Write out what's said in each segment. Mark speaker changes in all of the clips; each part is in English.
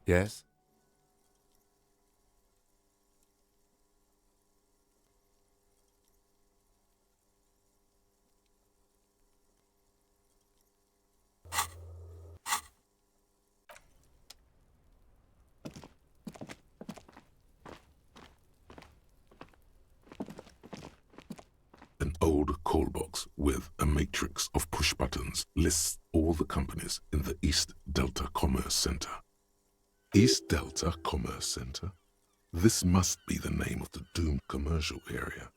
Speaker 1: Yes?
Speaker 2: An old call box with a matrix of push buttons lists all the companies in the East Delta Commerce Center. East Delta Commerce Center? This must be the name of the doomed commercial area.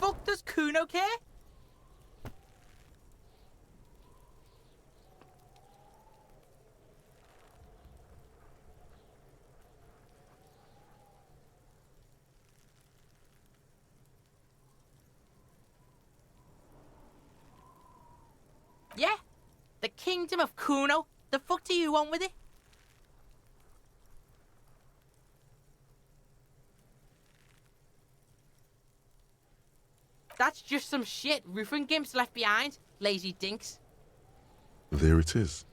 Speaker 3: Fuck does Kuno care? Yeah? The kingdom of Kuno? The fuck do you want with it? That's just some shit roofing gimps left behind, lazy dinks.
Speaker 2: There it is.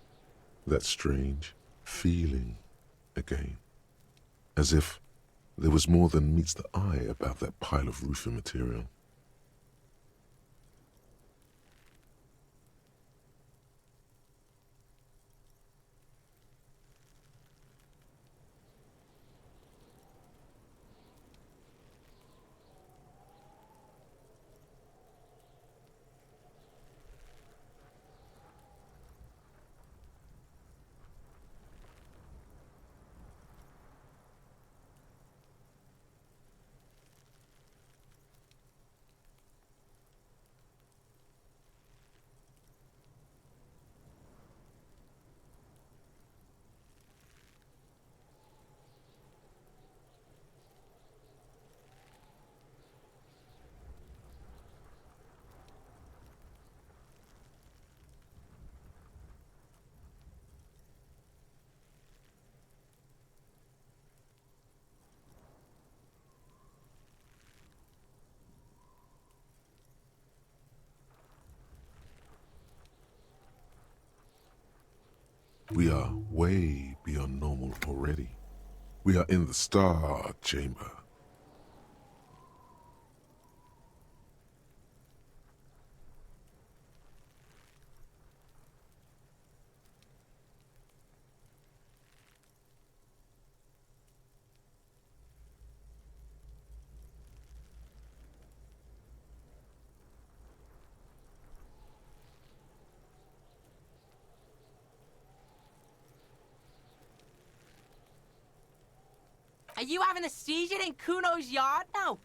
Speaker 2: That strange feeling again. As if there was more than meets the eye about that pile of roofing material. We are way beyond normal already. We are in the Star Chamber.
Speaker 3: Are you having a seizure in Kuno's yard now?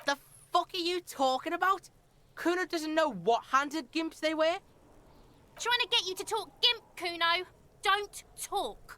Speaker 3: The fuck are you talking about? Kuno doesn't know what handed gimps they were.
Speaker 1: Trying to get you to talk gimp, Kuno. Don't talk.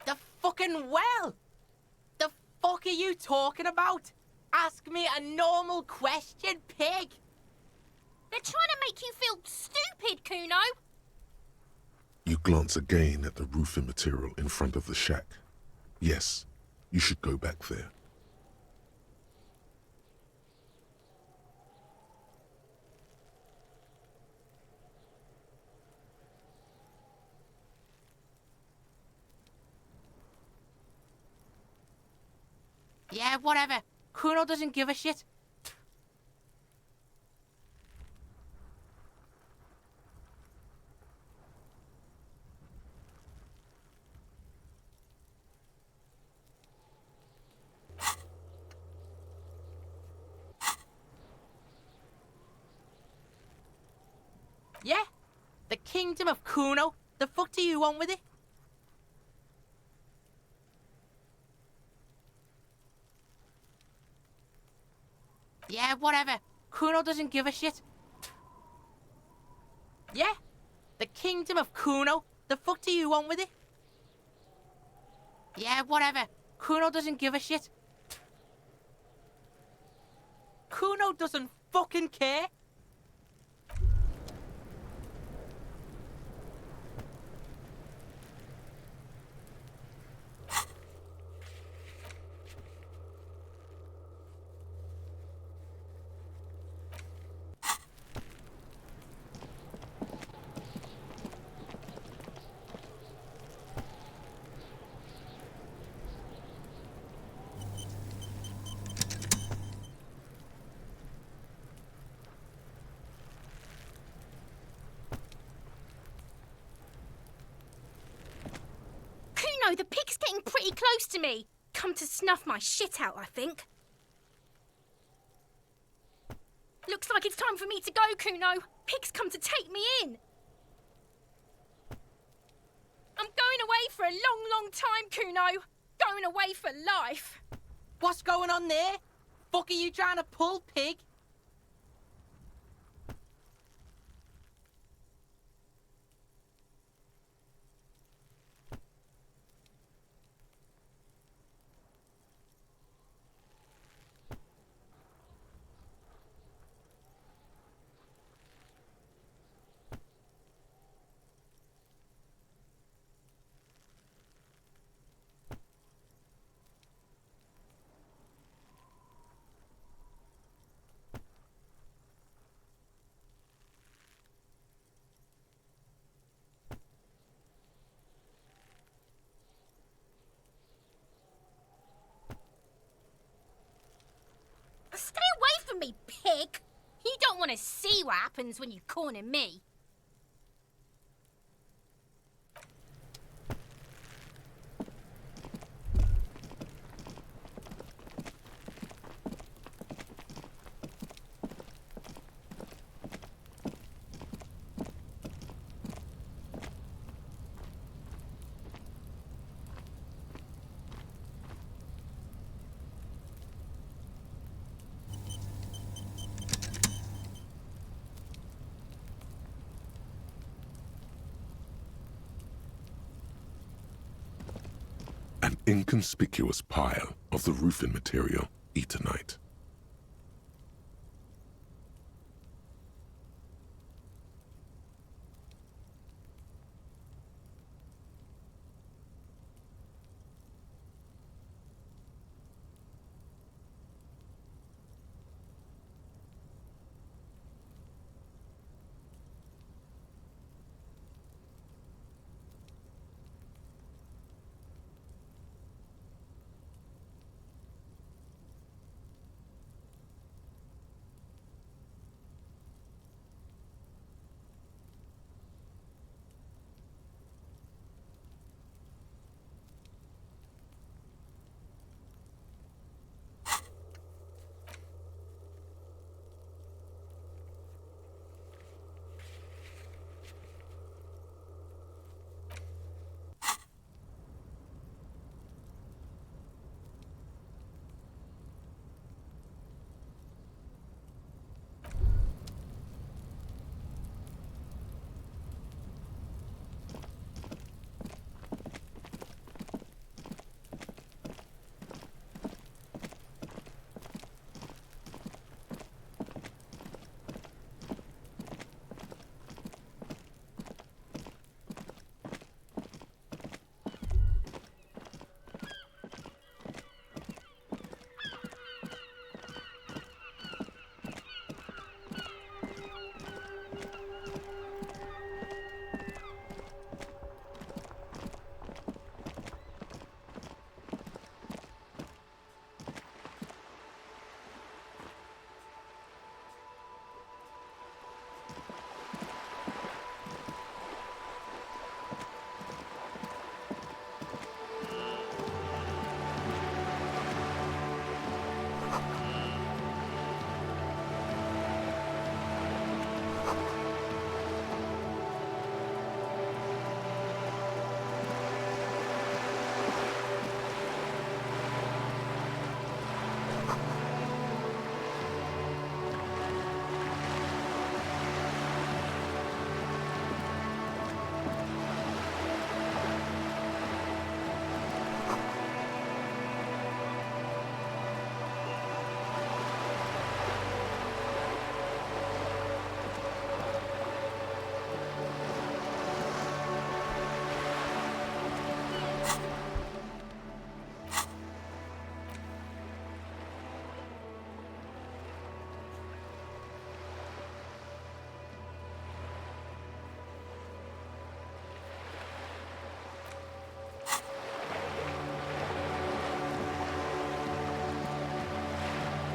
Speaker 3: The fucking well! The fuck are you talking about? Ask me a normal question, pig!
Speaker 1: They're trying to make you feel stupid, Kuno.
Speaker 2: You glance again at the roofing material in front of the shack. Yes, you should go back there.
Speaker 3: Yeah, whatever. Kuno doesn't give a shit. Yeah? The kingdom of Kuno? The fuck do you want with it? Yeah, whatever. Kuno doesn't give a shit. Yeah? The kingdom of Kuno? The fuck do you want with it? Yeah, whatever. Kuno doesn't give a shit. Kuno doesn't fucking care.
Speaker 1: Kuno, the pig's getting pretty close to me. Come to snuff my shit out, I think. Looks like it's time for me to go, Kuno. Pig's come to take me in. I'm going away for a long, long time, Kuno. Going away for life.
Speaker 3: What's going on there? Fuck are you trying to pull, pig?
Speaker 1: Stay away from me, pig. You don't want to see what happens when you corner me.
Speaker 2: inconspicuous pile of the roofing material Eternite.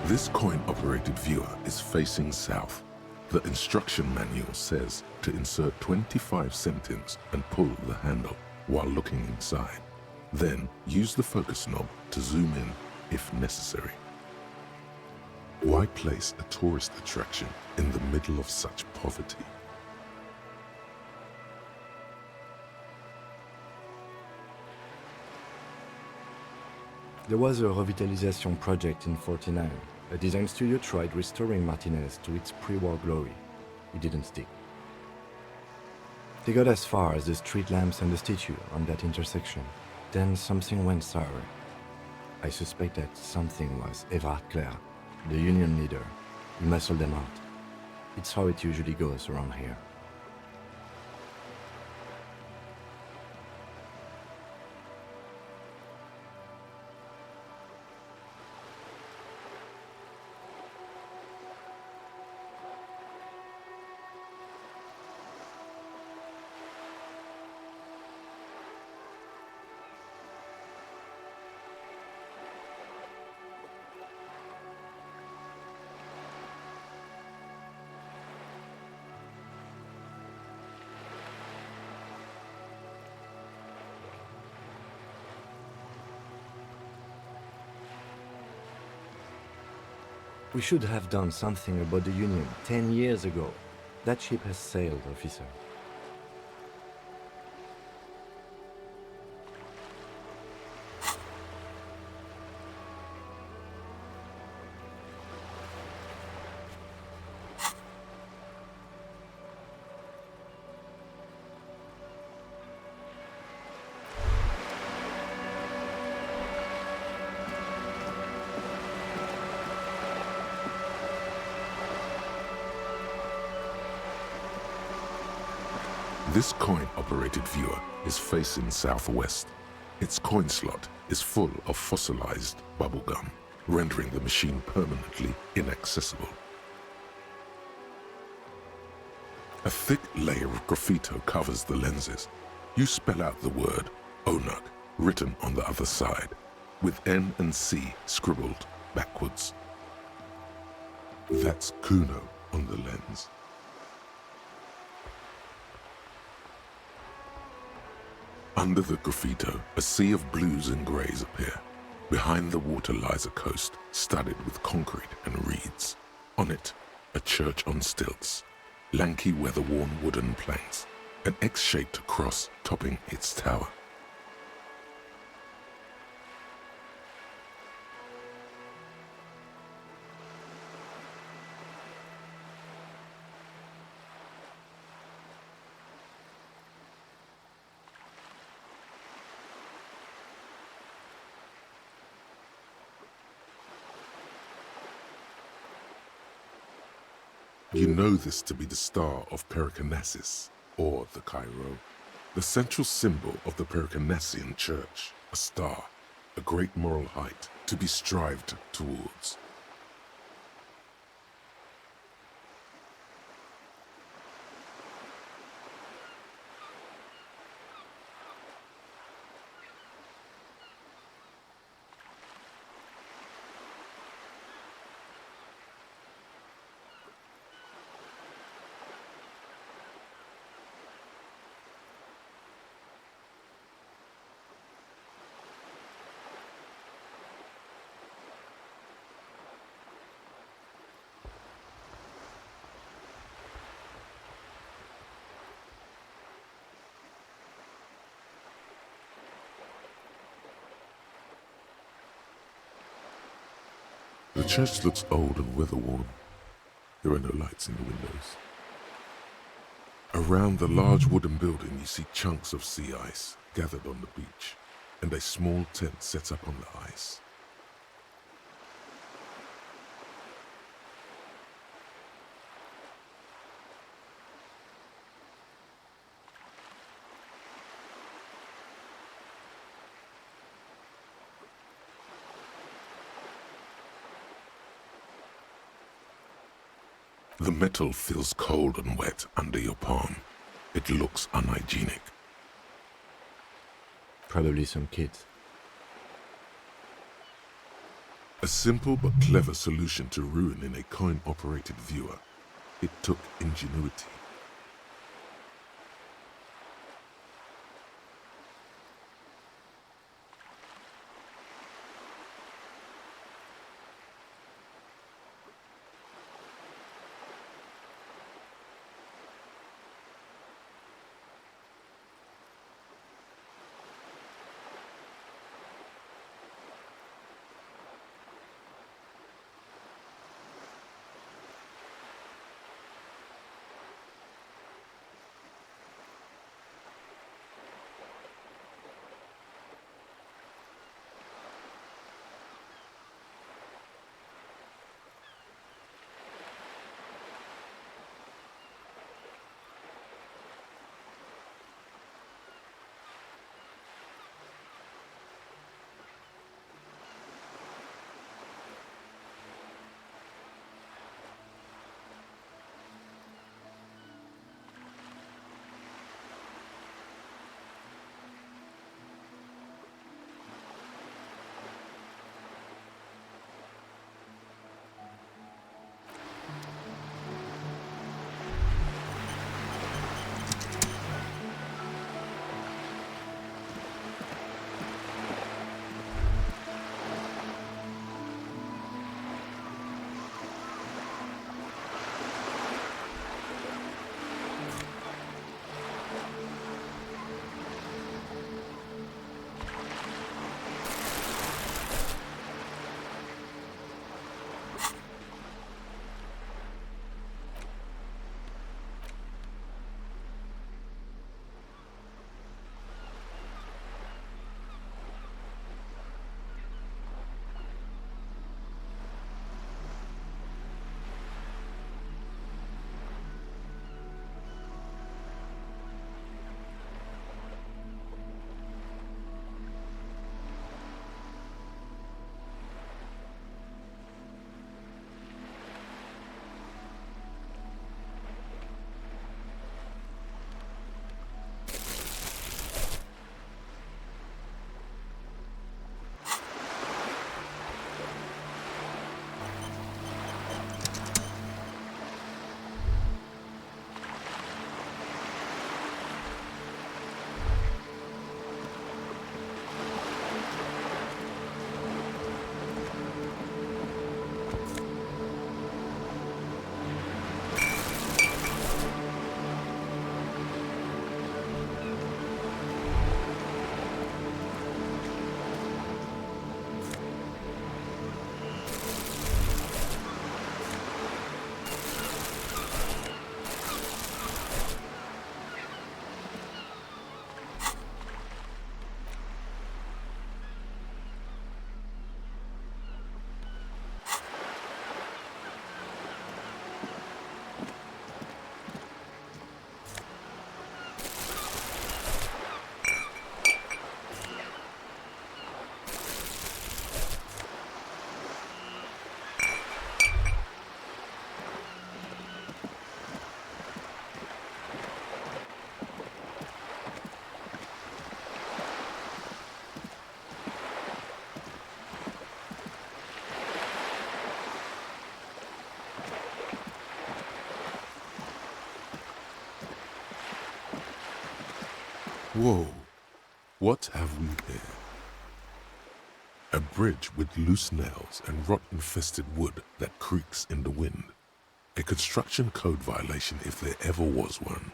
Speaker 2: This coin-operated viewer is facing south. The instruction manual says to insert 25 centimes and pull the handle while looking inside. Then use the focus knob to zoom in if necessary. Why place a tourist attraction in the middle of such poverty?
Speaker 4: There was a revitalization project in '49. A design studio tried restoring Martinez to its pre-war glory. It didn't stick. They got as far as the street lamps and the statue on that intersection. Then something went sour. I suspect that something was Everard Clare, the union leader. He muscled them out. It's how it usually goes around here. We should have done something about the Union 10 years ago. That ship has sailed, officer.
Speaker 2: This coin-operated viewer is facing southwest. Its coin slot is full of fossilized bubblegum, rendering the machine permanently inaccessible. A thick layer of graffito covers the lenses. You spell out the word Onug written on the other side, with N and C scribbled backwards. That's Kuno on the lens. Under the graffito, a sea of blues and greys appear. Behind the water lies a coast studded with concrete and reeds. On it, a church on stilts, lanky weather-worn wooden planks, an X-shaped cross topping its tower. You know this to be the star of Pericarnassus, or the Cairo, the central symbol of the Pericarnassian church, a star, a great moral height to be strived towards. The church looks old and weather-worn. There are no lights in the windows. Around the large wooden building you see chunks of sea ice gathered on the beach, and a small tent set up on the ice. The metal feels cold and wet under your palm. It looks unhygienic.
Speaker 4: Probably some kids.
Speaker 2: A simple but clever solution to ruining a coin-operated viewer. It took ingenuity. Whoa, what have we here? A bridge with loose nails and rot-infested wood that creaks in the wind. A construction code violation if there ever was one.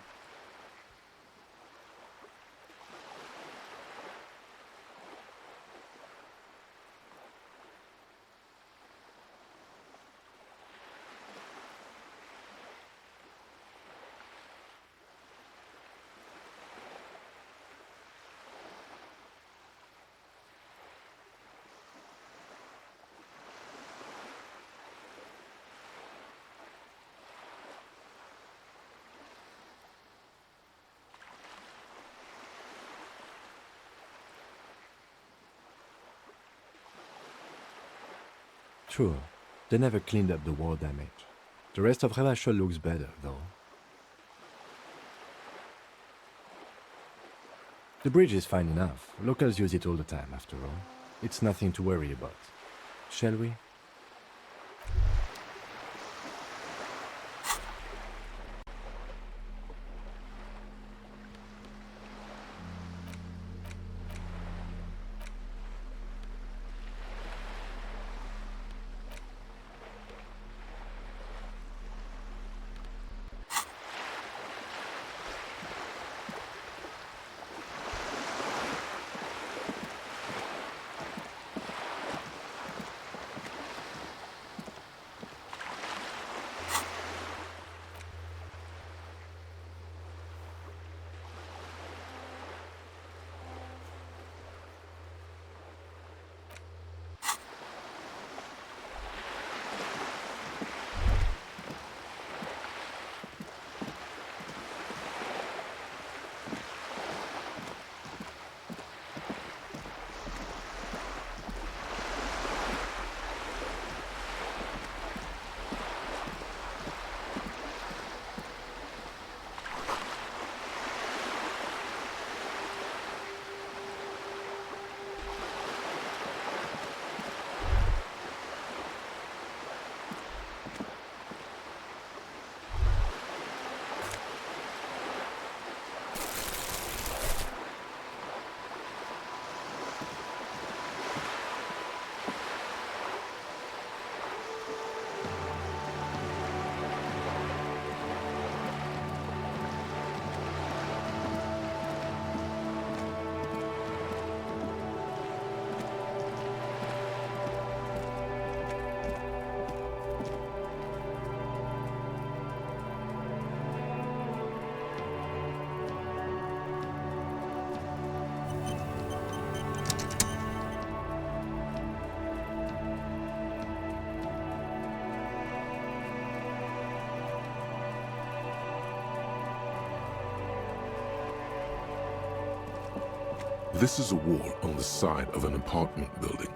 Speaker 4: True, they never cleaned up the war damage. The rest of Revachol looks better, though. The bridge is fine enough. Locals use it all the time, after all. It's nothing to worry about. Shall we?
Speaker 2: This is a wall on the side of an apartment building.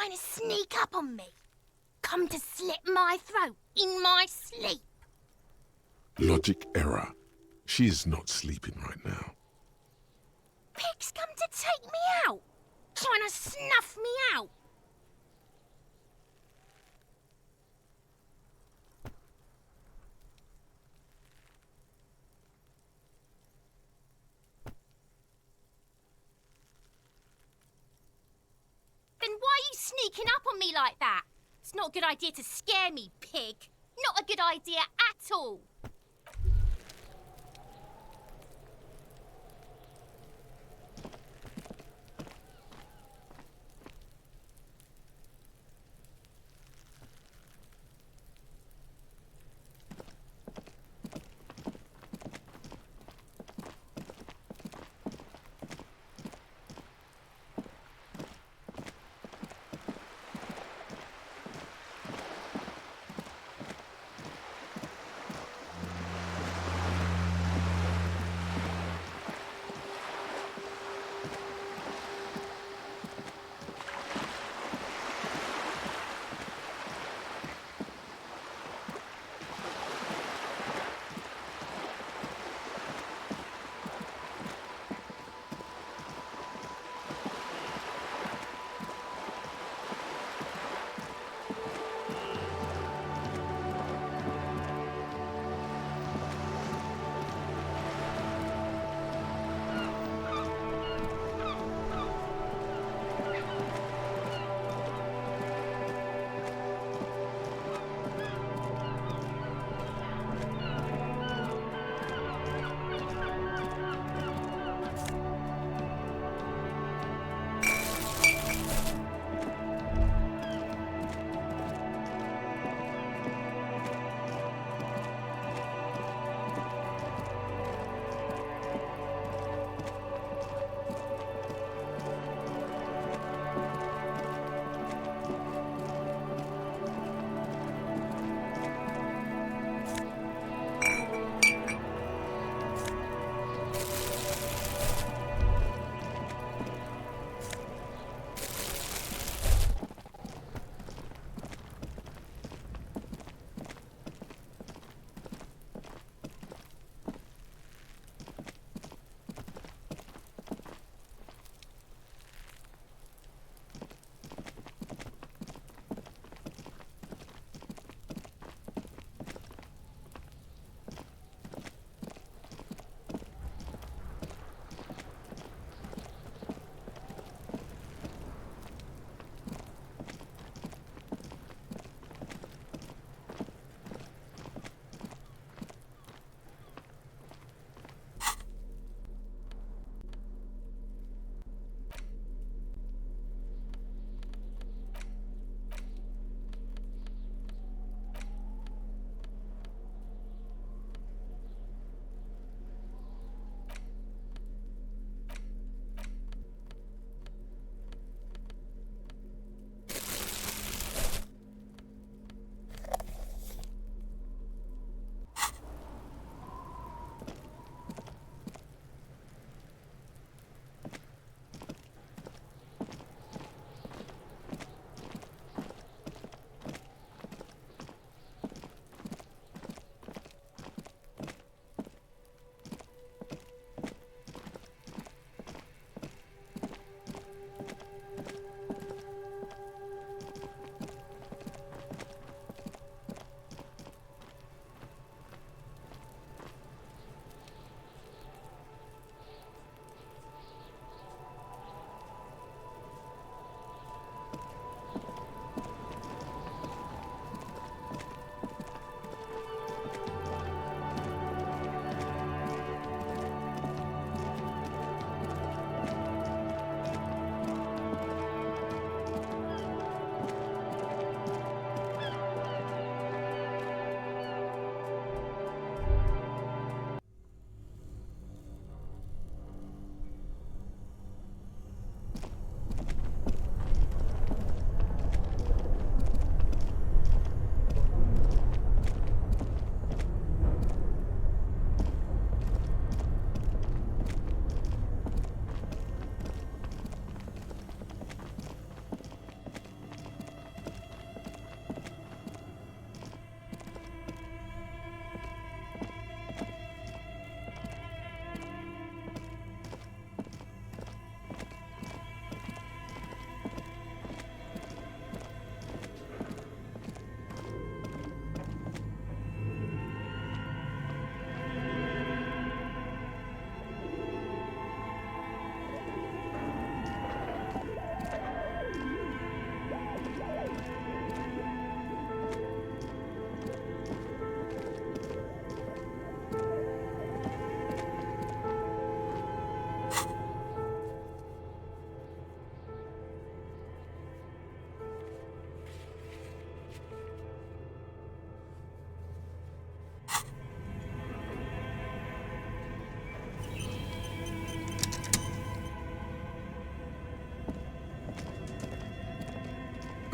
Speaker 1: trying to sneak up on me? Come to slit my throat in my sleep?
Speaker 2: Logic error. She is not sleeping right now.
Speaker 1: Pig's come to take me out, trying to snuff me out. Then why are you sneaking up on me like that? It's not a good idea to scare me, pig. Not a good idea at all.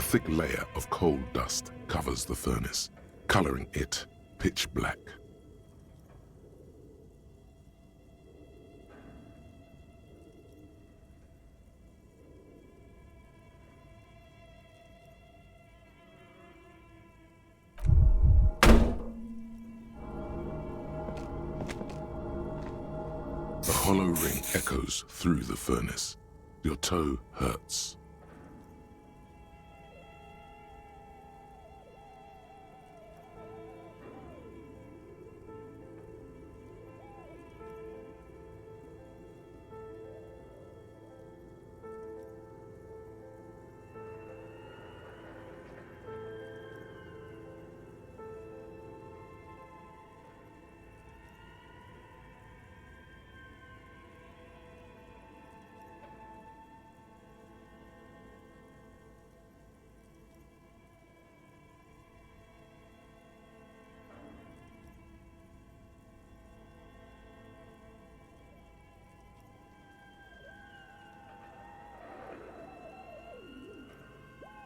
Speaker 2: thick layer of coal dust covers the furnace, coloring it pitch black. The hollow ring echoes through the furnace. Your toe hurts.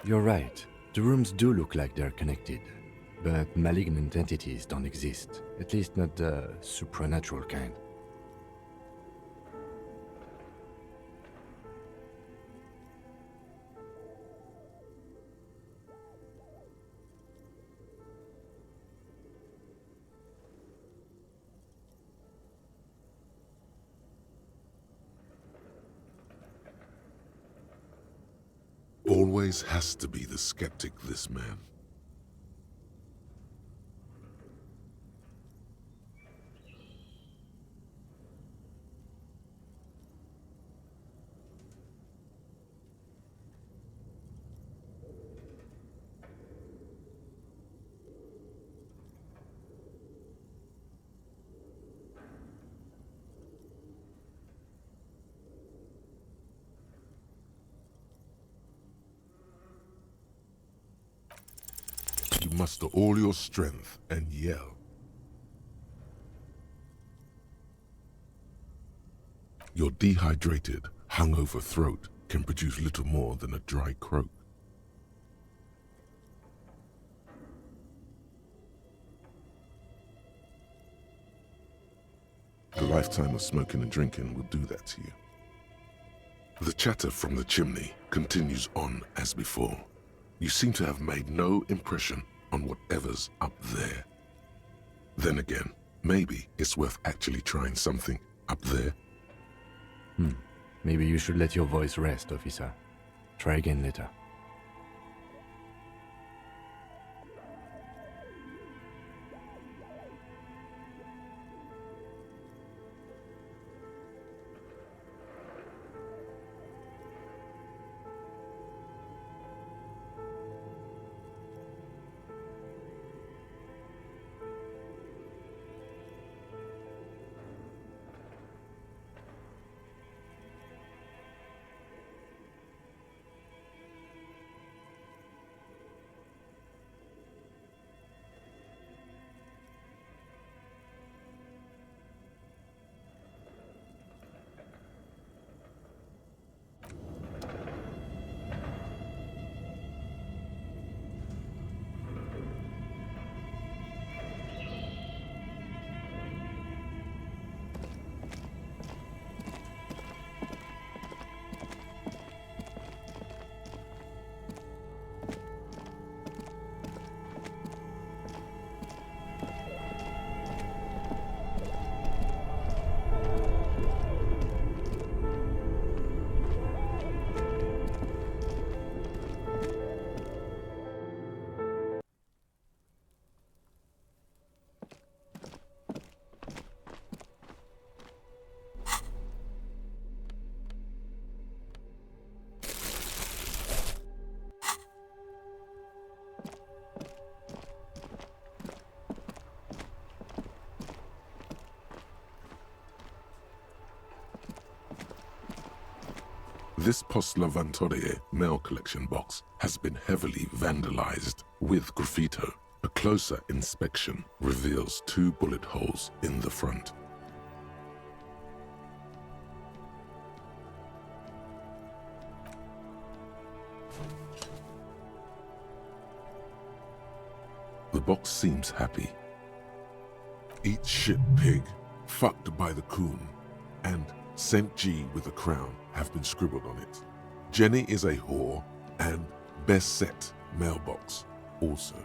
Speaker 4: You're right. The rooms do look like they're connected. But malignant entities don't exist. At least not the supernatural kind.
Speaker 2: Always has to be the skeptic, this man. You muster all your strength and yell. Your dehydrated, hungover throat can produce little more than a dry croak. A lifetime of smoking and drinking will do that to you. The chatter from the chimney continues on as before. You seem to have made no impression on whatever's up there. Then again, maybe it's worth actually trying something up there.
Speaker 4: Maybe you should let your voice rest, officer. Try again later.
Speaker 2: This Post Lavantorie mail collection box has been heavily vandalized with graffito. A closer inspection reveals 2 bullet holes in the front. box seems happy. Eat shit, pig, fucked by the coon, and St. G with a crown have been scribbled on it. Jenny is a whore, and best set mailbox also.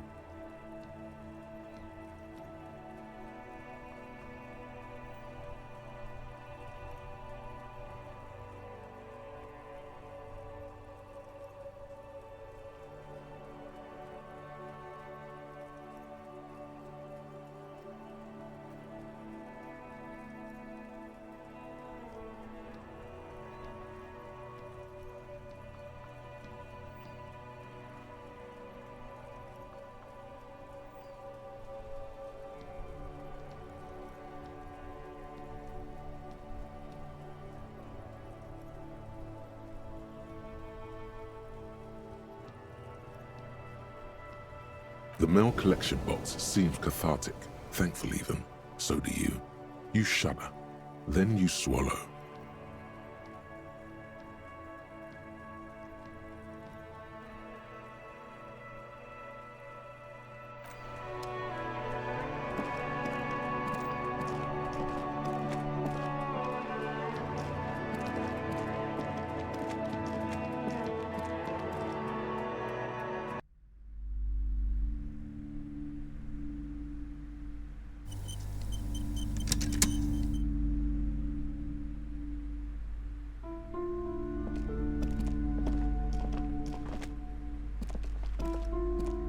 Speaker 2: The mail collection box seems cathartic, thankful even. So do you. You shudder. Then you swallow.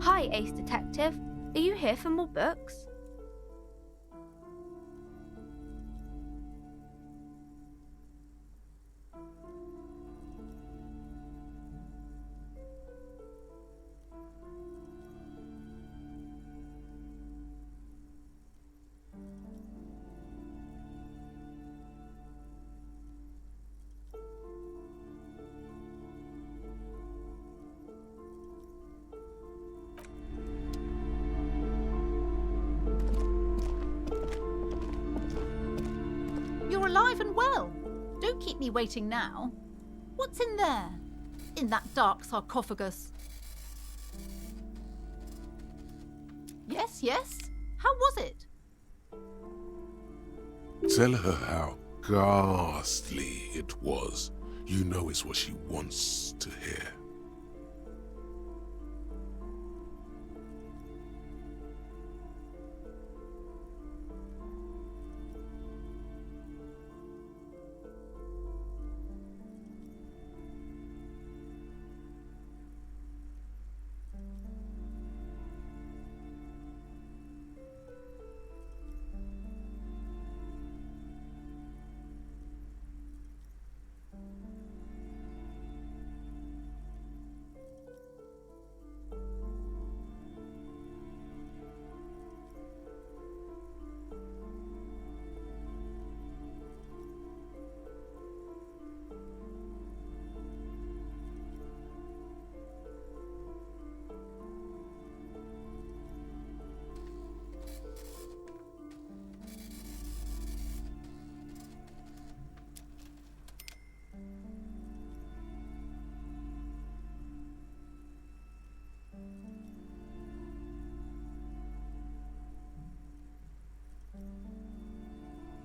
Speaker 5: Hi, Ace Detective. Are you here for more books?
Speaker 6: You're alive and well. Don't keep me waiting now. What's in there? In that dark sarcophagus? Yes, yes. How was it?
Speaker 2: Tell her how ghastly it was. You know it's what she wants to hear.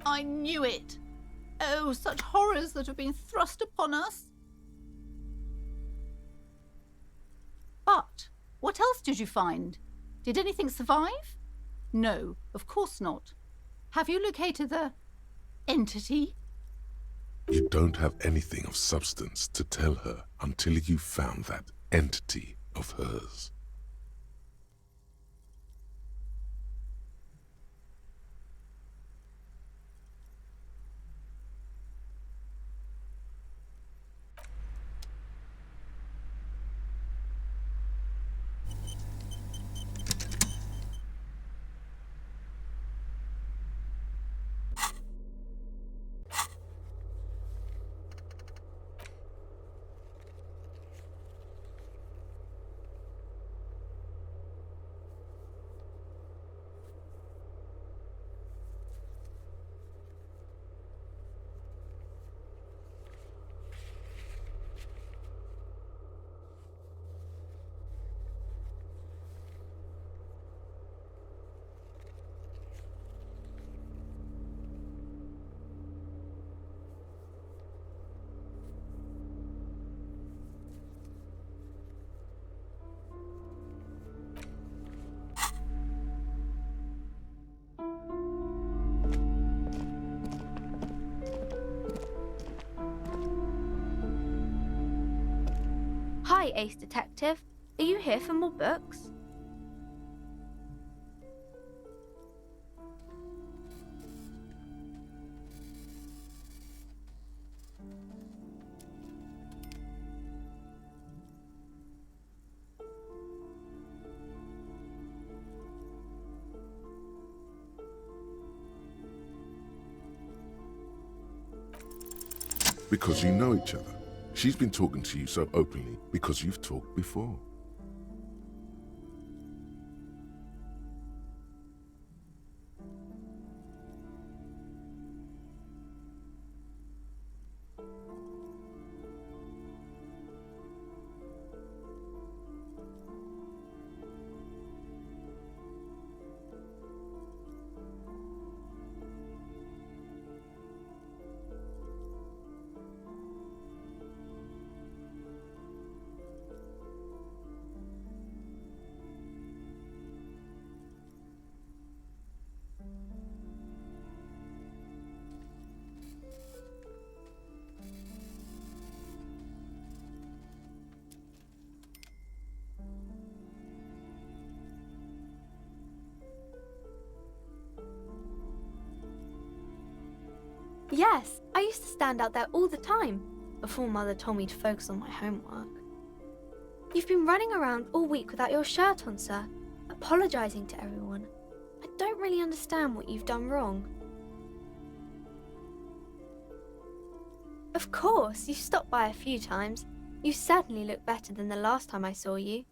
Speaker 6: I knew it. Oh, such horrors that have been thrust upon us. But what else did you find? Did anything survive? No, of course not. Have you located the entity?
Speaker 2: You don't have anything of substance to tell her until you found that entity of hers.
Speaker 5: Hi, Ace Detective. Are you here for more books?
Speaker 2: Because you know each other. She's been talking to you so openly because you've talked before.
Speaker 5: Yes, I used to stand out there all the time before Mother told me to focus on my homework. You've been running around all week without your shirt on, sir, apologising to everyone. I don't really understand what you've done wrong. Of course, you've stopped by a few times. You certainly look better than the last time I saw you.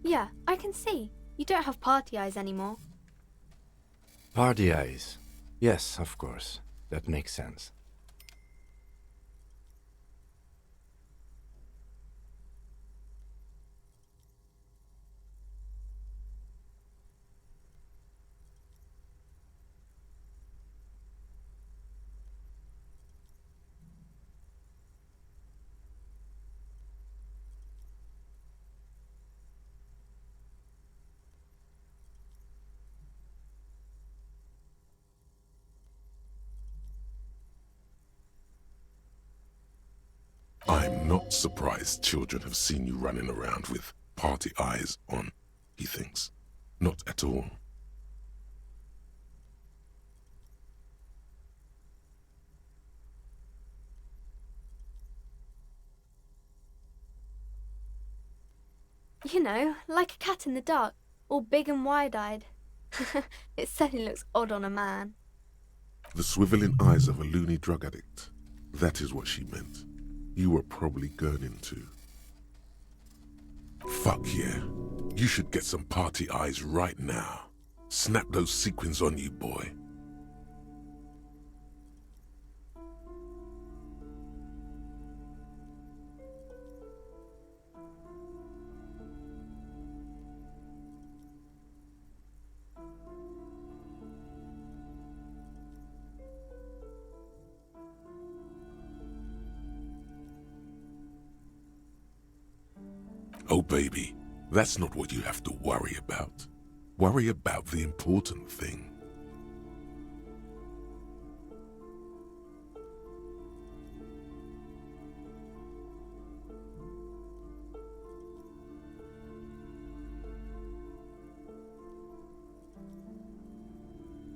Speaker 5: Yeah, I can see. You don't have party eyes anymore.
Speaker 4: Party eyes. Yes, of course. That makes sense.
Speaker 2: I'm not surprised children have seen you running around with party eyes on, he thinks. Not at all.
Speaker 5: You know, like a cat in the dark, all big and wide-eyed. It certainly looks odd on a man.
Speaker 2: The swiveling eyes of a loony drug addict. That is what she meant. You were probably gurning too. Fuck yeah. You should get some party eyes right now. Snap those sequins on you, boy. Oh, baby, that's not what you have to worry about. Worry about the important thing.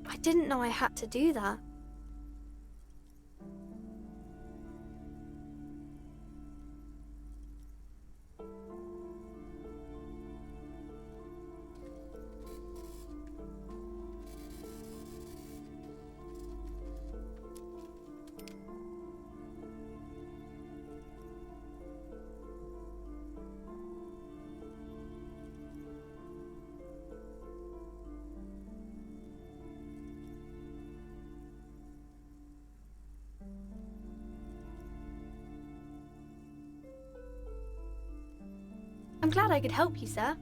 Speaker 5: I didn't know I had to do that. I'm glad I could help you, sir.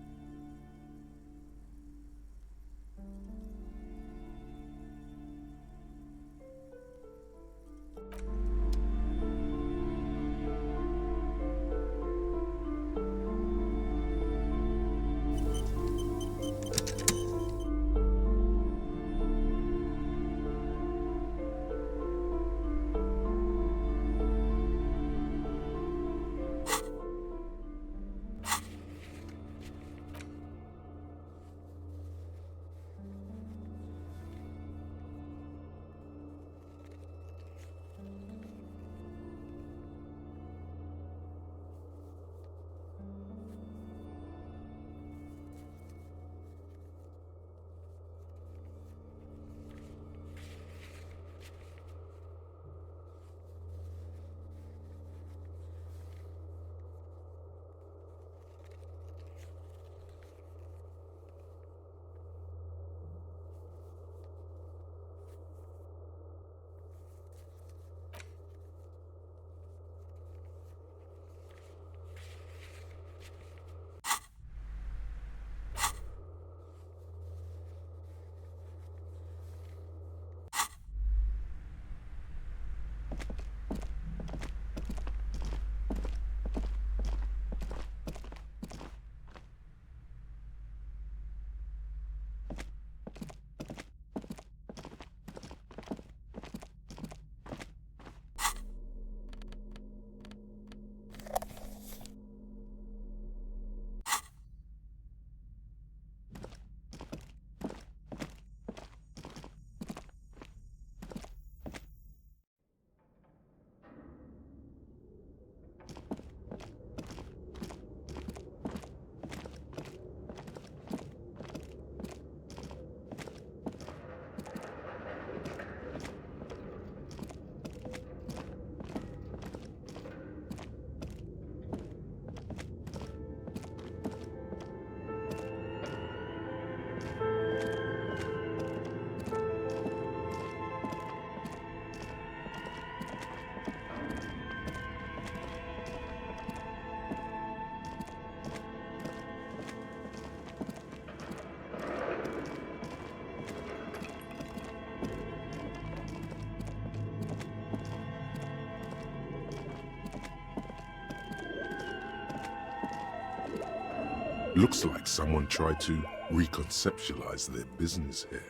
Speaker 2: Looks like someone tried to reconceptualize their business here.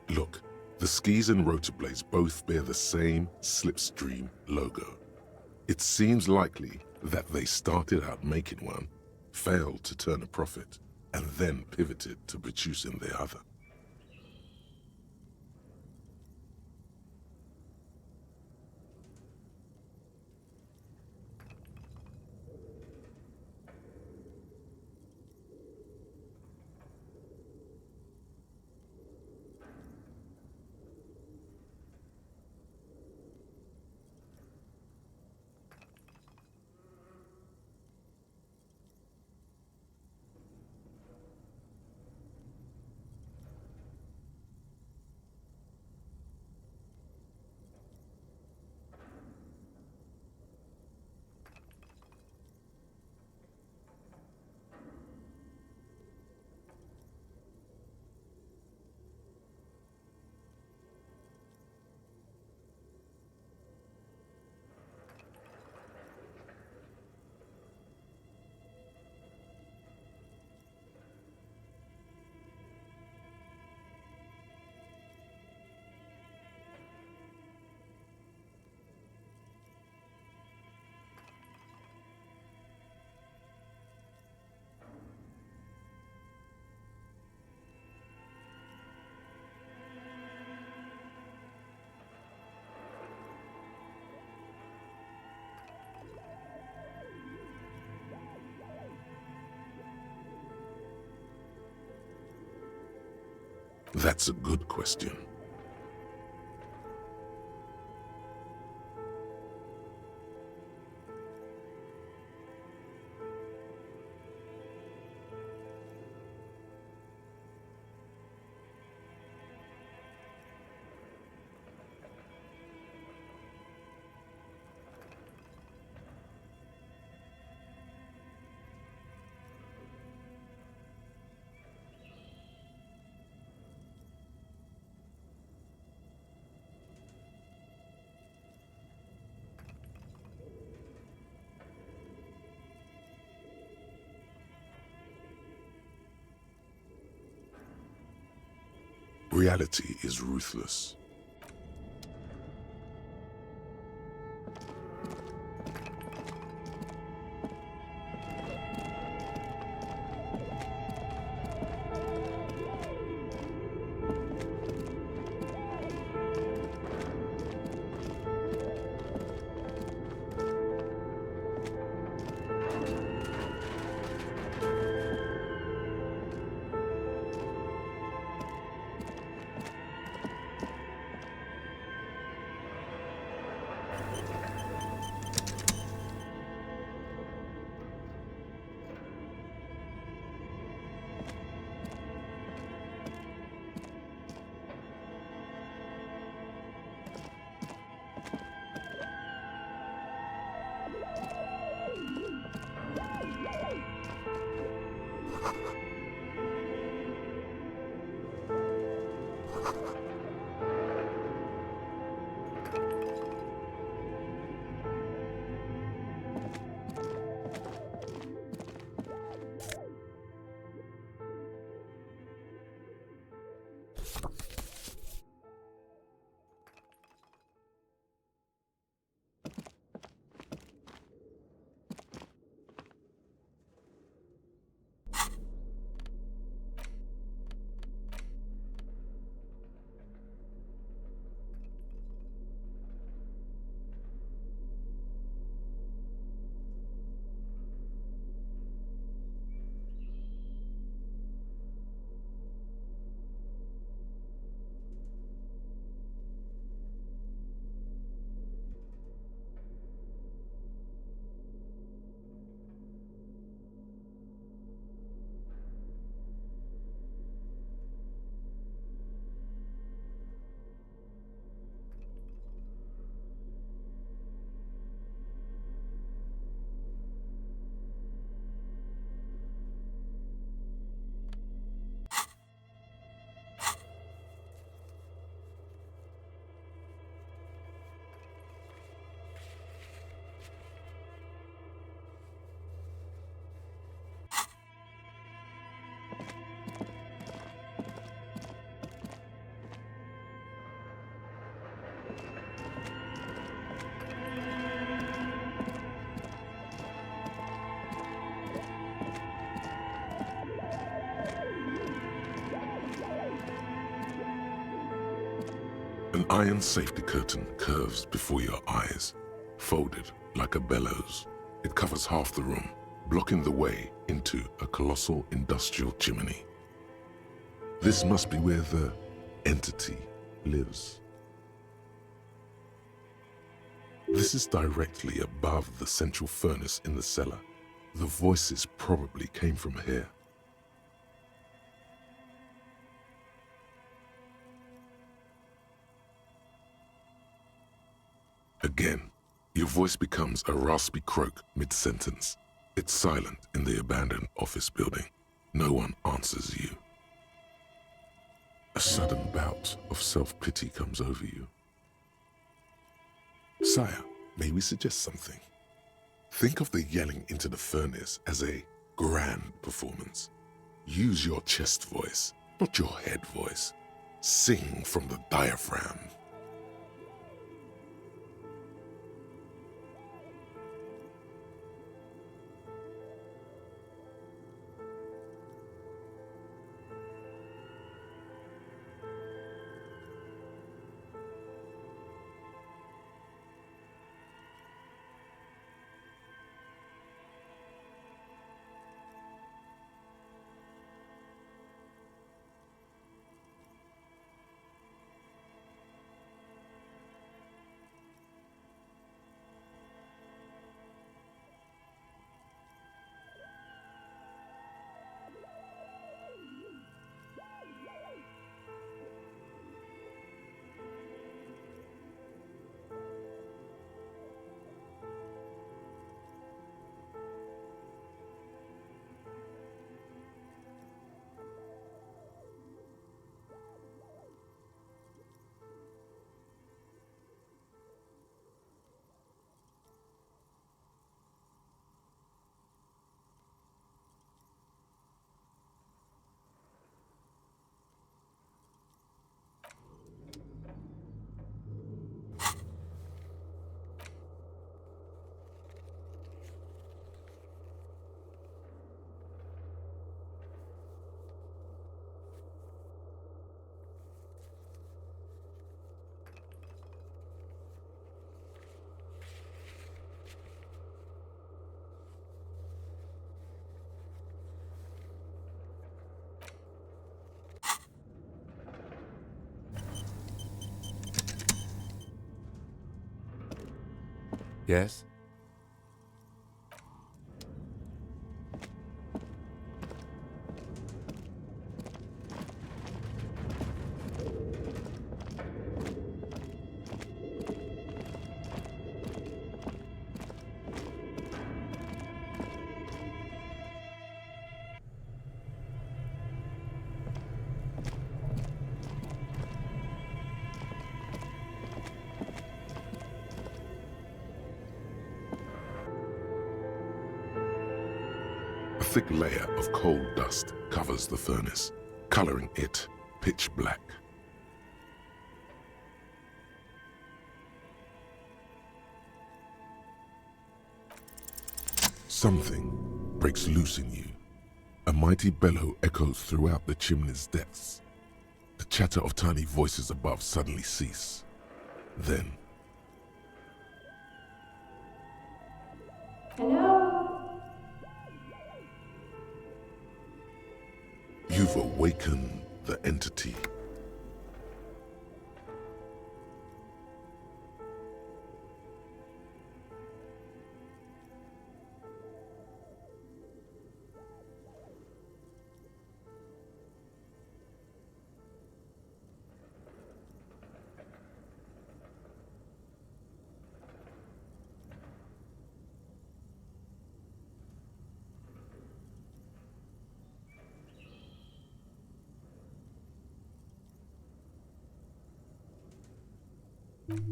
Speaker 2: Look, the skis and rotor blades both bear the same slipstream logo. It seems likely that they started out making one, failed to turn a profit, and then pivoted to producing the other. That's a good question. Reality is ruthless. An iron safety curtain curves before your eyes, folded like a bellows. It covers half the room, blocking the way into a colossal industrial chimney. This must be where the entity lives. This is directly above the central furnace in the cellar. The voices probably came from here. Again, your voice becomes a raspy croak mid-sentence. It's silent in the abandoned office building. No one answers you. A sudden bout of self-pity comes over you. Sire, may we suggest something? Think of the yelling into the furnace as a grand performance. Use your chest voice, not your head voice. Sing from the diaphragm.
Speaker 4: Yes?
Speaker 2: A thick layer of coal dust covers the furnace, coloring it pitch black. Something breaks loose in you. A mighty bellow echoes throughout the chimney's depths. The chatter of tiny voices above suddenly cease. Then,
Speaker 7: Hello?
Speaker 2: you've awakened the entity.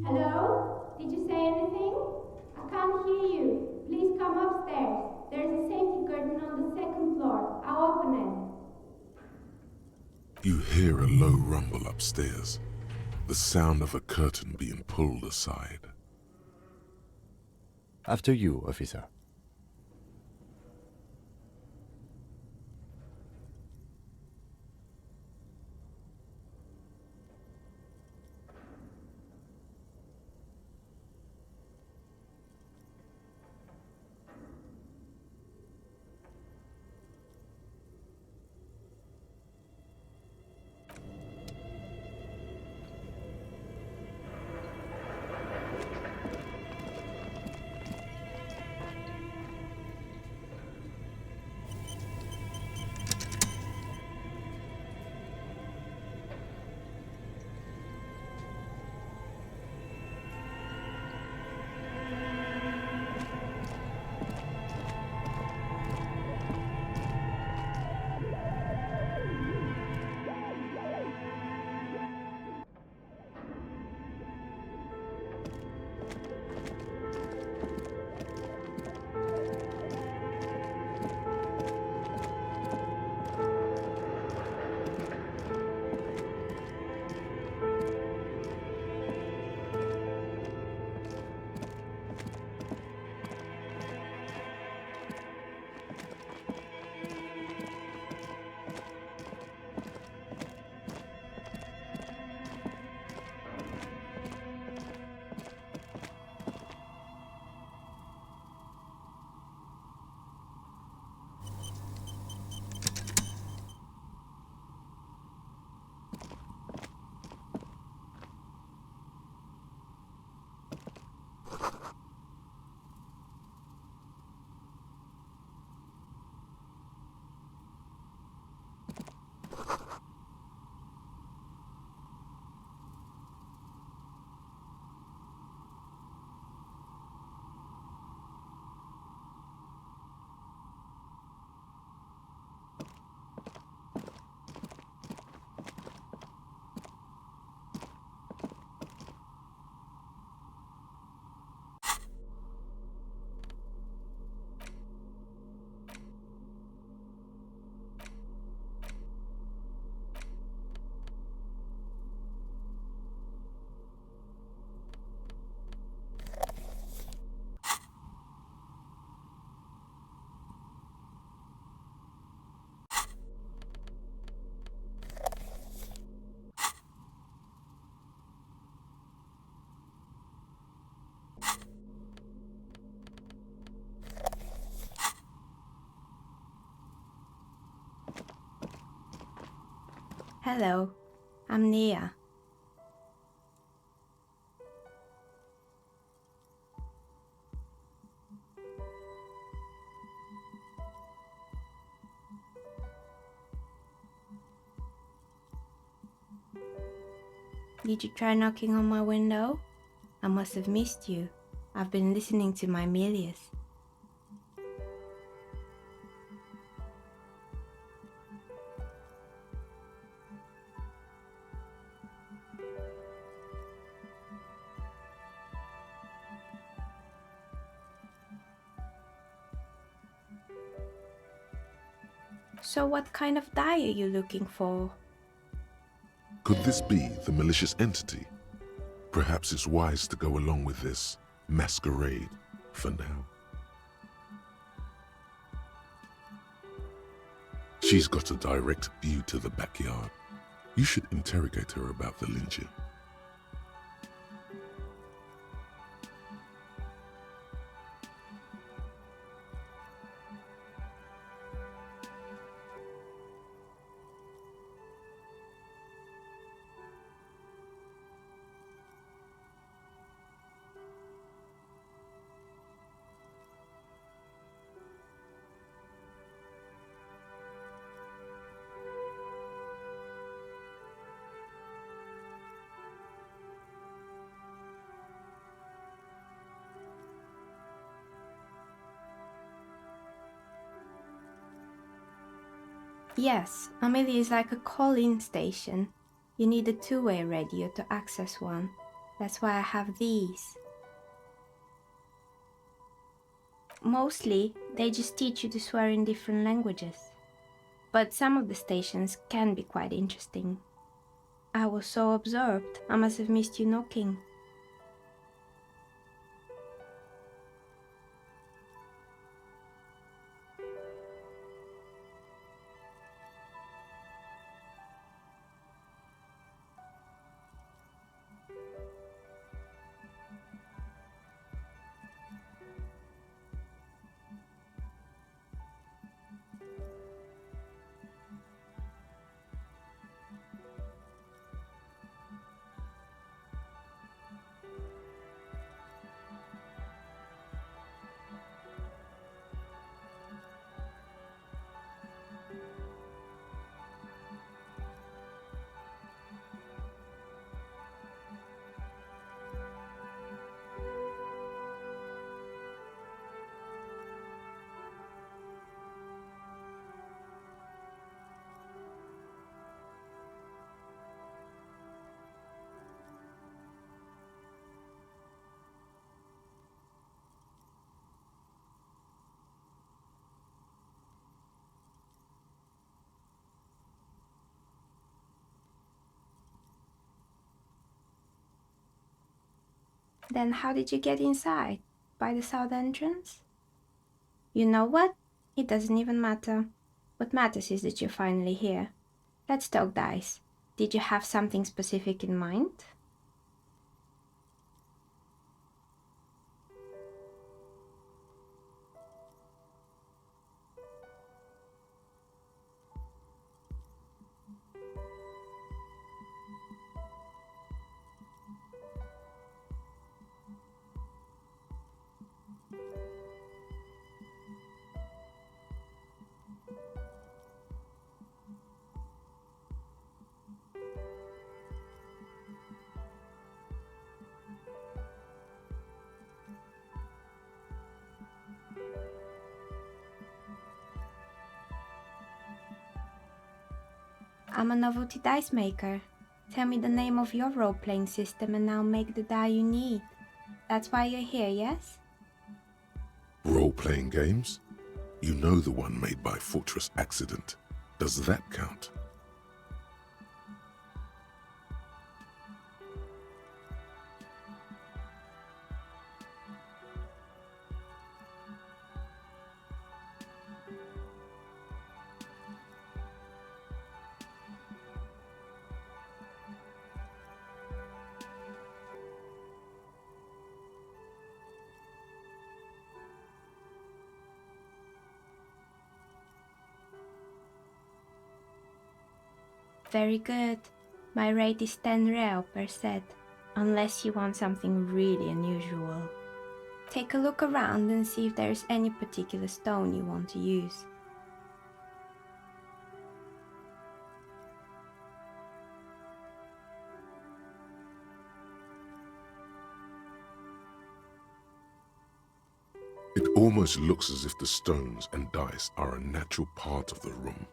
Speaker 7: Hello? Did you say anything? I can't hear you. Please come upstairs. There's a safety curtain on the second floor. I'll open
Speaker 2: You hear a low rumble upstairs, the sound of a curtain being pulled aside.
Speaker 4: After you, officer.
Speaker 7: Hello, I'm Nia. Did you try knocking on my window? I must have missed you. I've been listening to my Melius. So what kind of die are you looking for?
Speaker 2: Could this be the malicious entity? Perhaps it's wise to go along with this masquerade for now. She's got a direct view to the backyard. You should interrogate her about the lynching.
Speaker 7: Yes, Amelia is like a call-in station. You need a two-way radio to access one. That's why I have these. Mostly, they just teach you to swear in different languages. But some of the stations can be quite interesting. I was so absorbed, I must have missed you knocking. Then how did you get inside? By the south entrance? You know what? It doesn't even matter. What matters is that you're finally here. Let's talk dice. Did you have something specific in mind? I'm a novelty dice maker. Tell me the name of your role-playing system and I'll make the die you need. That's why you're here, yes?
Speaker 2: Role-playing games? You know the one made by Fortress Accident. Does that count?
Speaker 7: Very good. My rate is 10 real per set, unless you want something really unusual. Take a look around and see if there is any particular stone you want to use.
Speaker 2: It almost looks as if the stones and dice are a natural part of the room,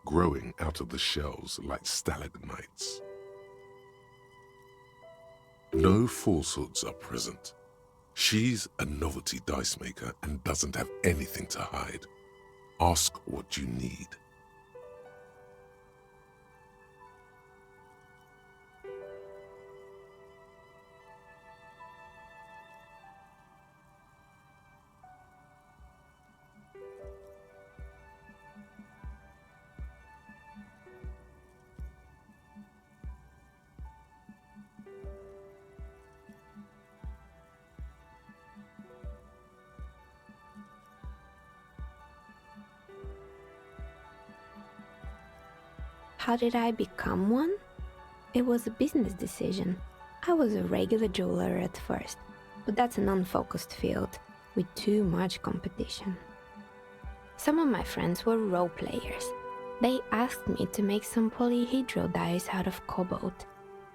Speaker 2: growing out of the shells like stalagmites. No falsehoods are present. She's a novelty dice maker and doesn't have anything to hide. Ask what you need.
Speaker 7: How did I become one? It was a business decision. I was a regular jeweler at first, but that's an unfocused field with too much competition. Some of my friends were role players. They asked me to make some polyhedral dice out of cobalt.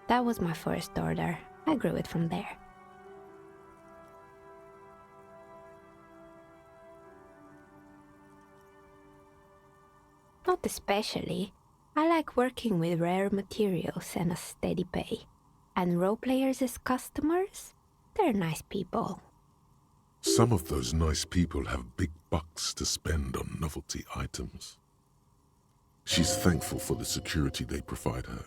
Speaker 7: That was my first order. I grew it from there. Not especially. I like working with rare materials and a steady pay. And role players as customers? They're nice people.
Speaker 2: Some of those nice people have big bucks to spend on novelty items. She's thankful for the security they provide her.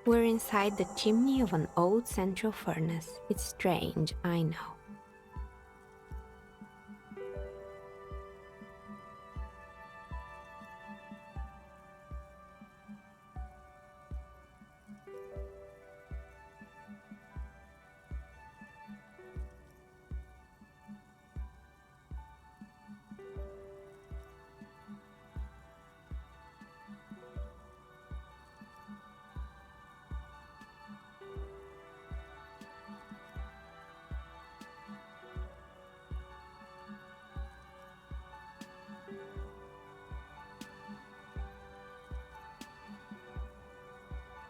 Speaker 7: We're inside the chimney of an old central furnace. It's strange, I know.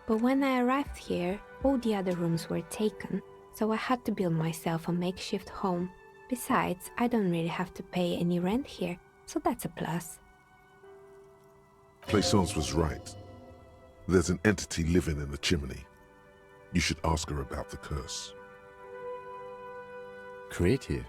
Speaker 7: But when I arrived here, all the other rooms were taken, so I had to build myself a makeshift home. Besides, I don't really have to pay any rent here, so that's a plus.
Speaker 2: Plaisance was right. There's an entity living in the chimney. You should ask her about the curse.
Speaker 4: Creative.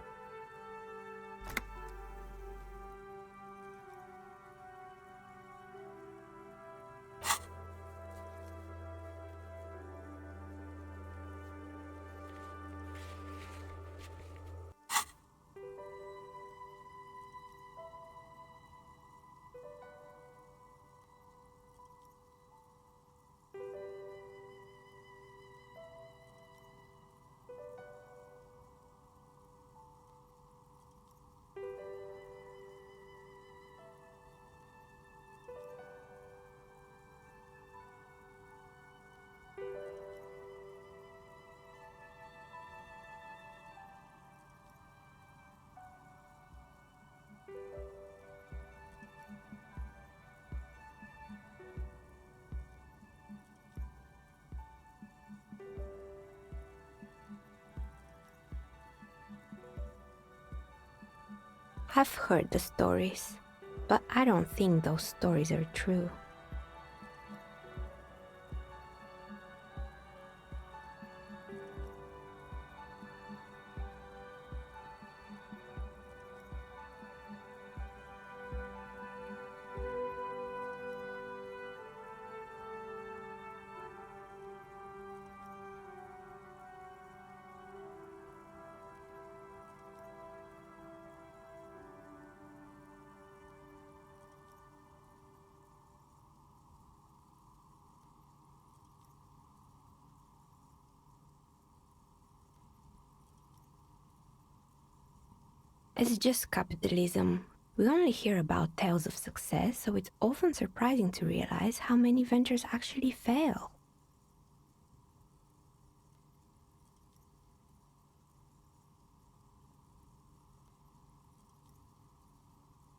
Speaker 7: I've heard the stories, but I don't think those stories are true. It's just capitalism. We only hear about tales of success, so it's often surprising to realize how many ventures actually fail.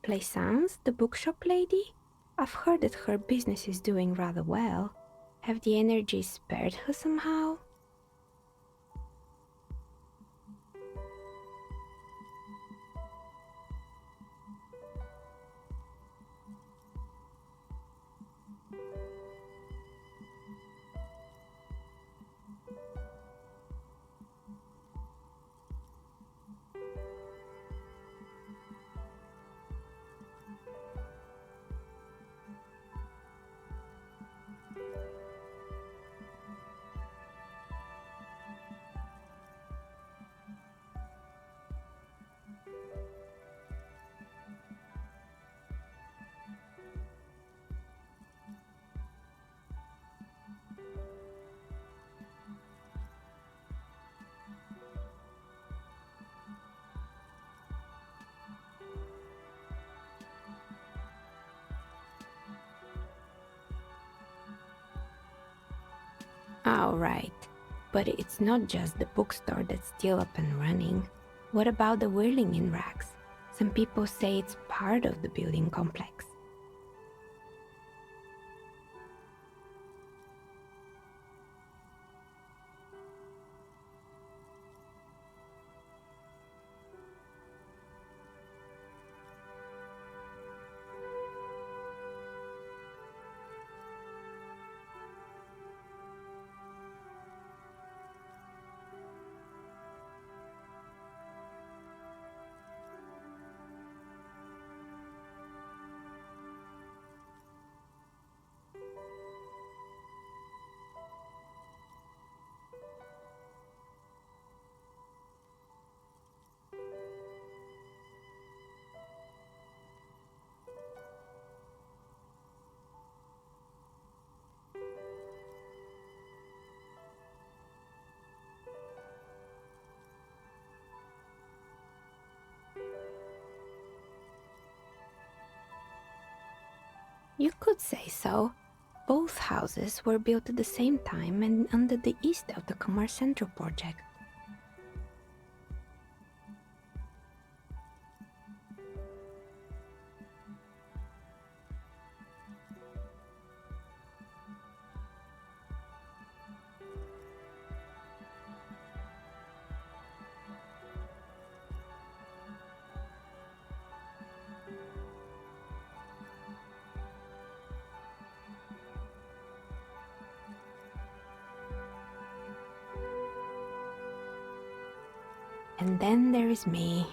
Speaker 7: Plaisance, the bookshop lady? I've heard that her business is doing rather well. Have the energies spared her somehow? All right, but it's not just the bookstore that's still up and running. What about the whirling in rags? Some people say it's part of the building complex. You could say so. Both houses were built at the same time and under the East Delta Commerce Central project. And then there is me.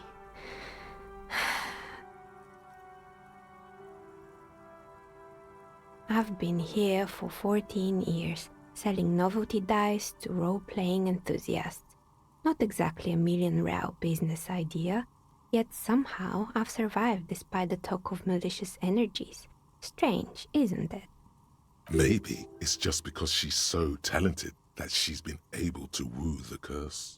Speaker 7: I've been here for 14 years, selling novelty dice to role-playing enthusiasts. Not exactly a million-real business idea, yet somehow I've survived despite the talk of malicious energies. Strange, isn't it?
Speaker 2: Maybe it's just because she's so talented that she's been able to woo the curse.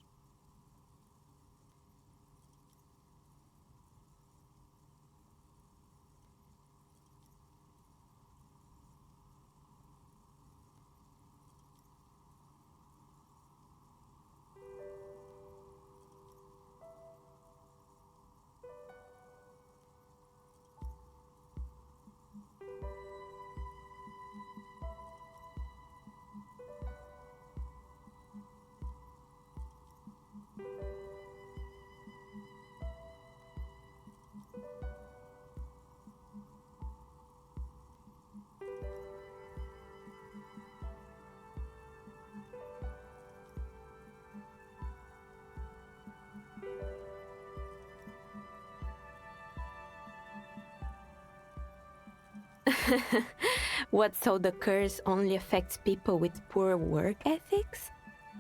Speaker 7: What, so the curse only affects people with poor work ethics?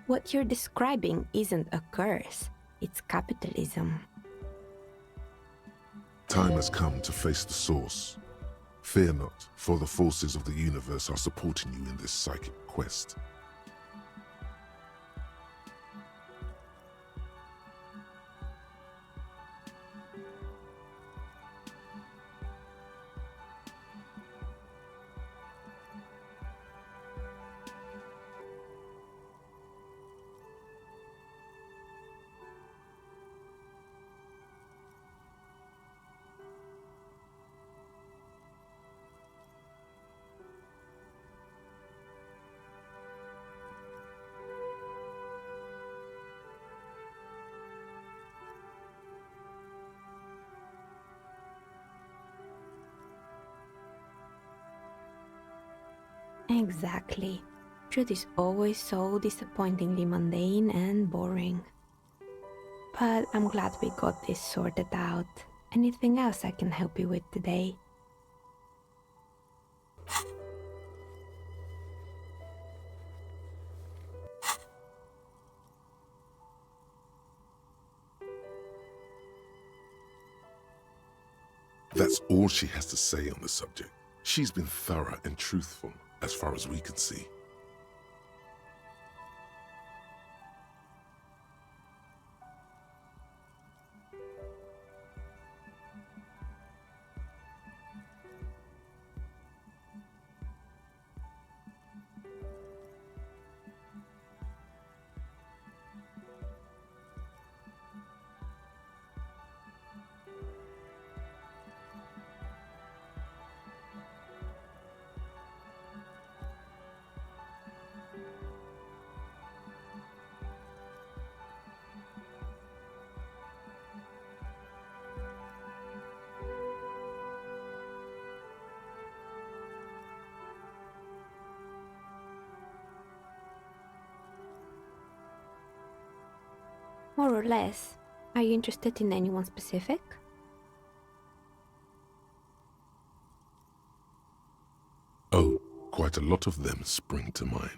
Speaker 7: What you're describing isn't a curse, it's capitalism.
Speaker 2: Time has come to face the source. Fear not, for the forces of the universe are supporting you in this psychic quest.
Speaker 7: Exactly. Truth is always so disappointingly mundane and boring. But I'm glad we got this sorted out. Anything else I can help you with today?
Speaker 2: That's all she has to say on the subject. She's been thorough and truthful, as far as we can see.
Speaker 7: More or less. Are you interested in anyone specific?
Speaker 2: Oh, quite a lot of them spring to mind.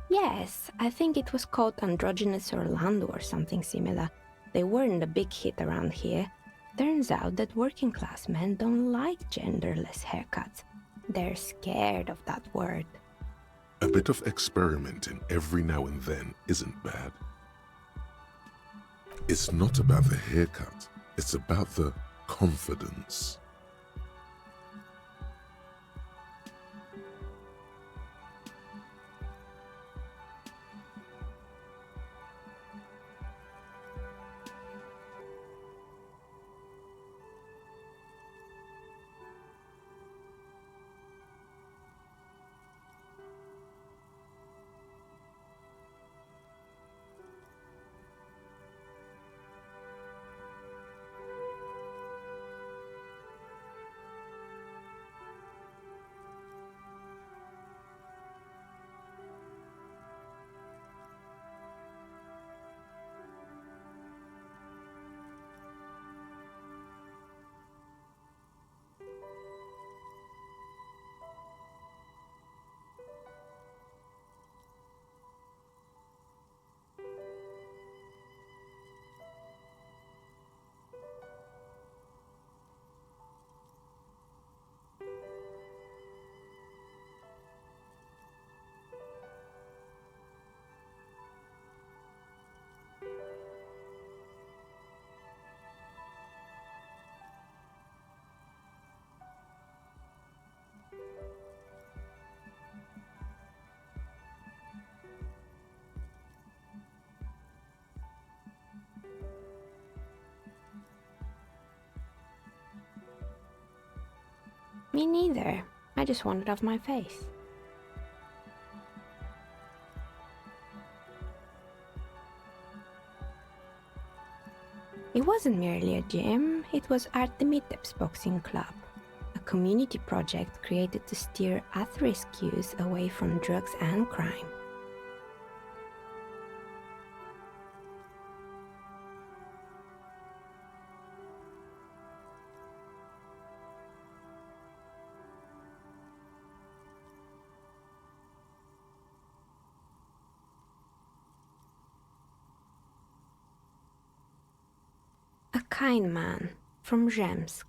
Speaker 7: Yes, I think it was called Androgynous Orlando or something similar. They weren't a big hit around here. Turns out that working class men don't like genderless haircuts. They're scared of that word.
Speaker 2: A bit of experimenting every now and then isn't bad. It's not about the haircut, it's about the confidence.
Speaker 7: Me neither. I just want it off my face. It wasn't merely a gym, it was Artemitep's Boxing Club, a community project created to steer at-risk youth away from drugs and crime. kind man from Zemsk.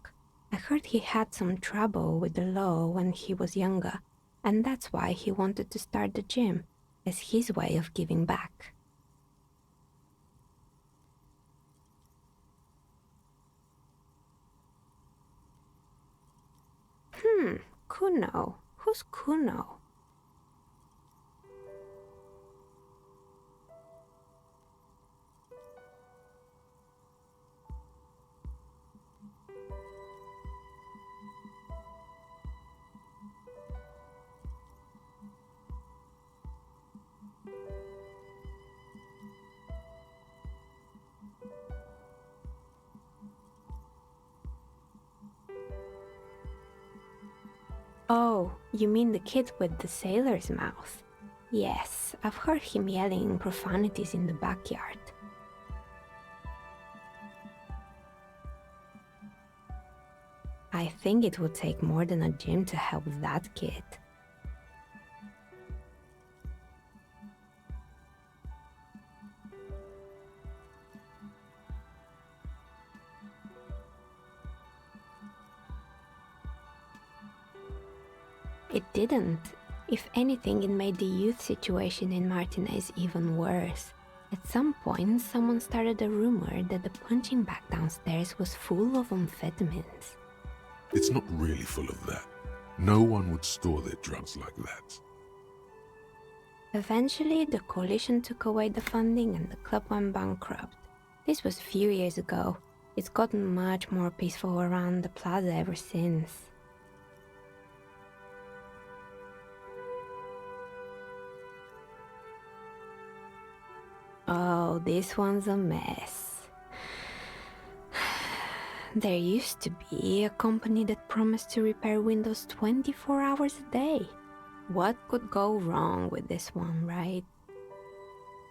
Speaker 7: I heard he had some trouble with the law when he was younger, and that's why he wanted to start the gym, as his way of giving back. Kuno. Who's Kuno? Oh, you mean the kid with the sailor's mouth? Yes, I've heard him yelling profanities in the backyard. I think it would take more than a gym to help that kid. It didn't. If anything, it made the youth situation in Martinez even worse. At some point, someone started a rumor that the punching bag downstairs was full of amphetamines.
Speaker 2: It's not really full of that. No one would store their drugs like that.
Speaker 7: Eventually, the coalition took away the funding and the club went bankrupt. This was a few years ago. It's gotten much more peaceful around the plaza ever since. Oh, this one's a mess. There used to be a company that promised to repair windows 24 hours a day. What could go wrong with this one, right?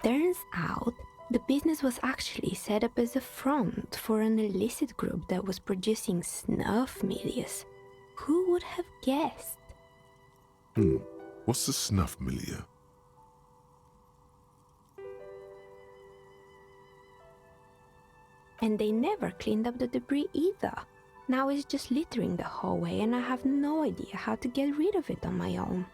Speaker 7: Turns out, the business was actually set up as a front for an illicit group that was producing snuff milieu. Who would have guessed?
Speaker 2: What's the snuff milieu?
Speaker 7: And they never cleaned up the debris either. Now it's just littering the hallway and I have no idea how to get rid of it on my own.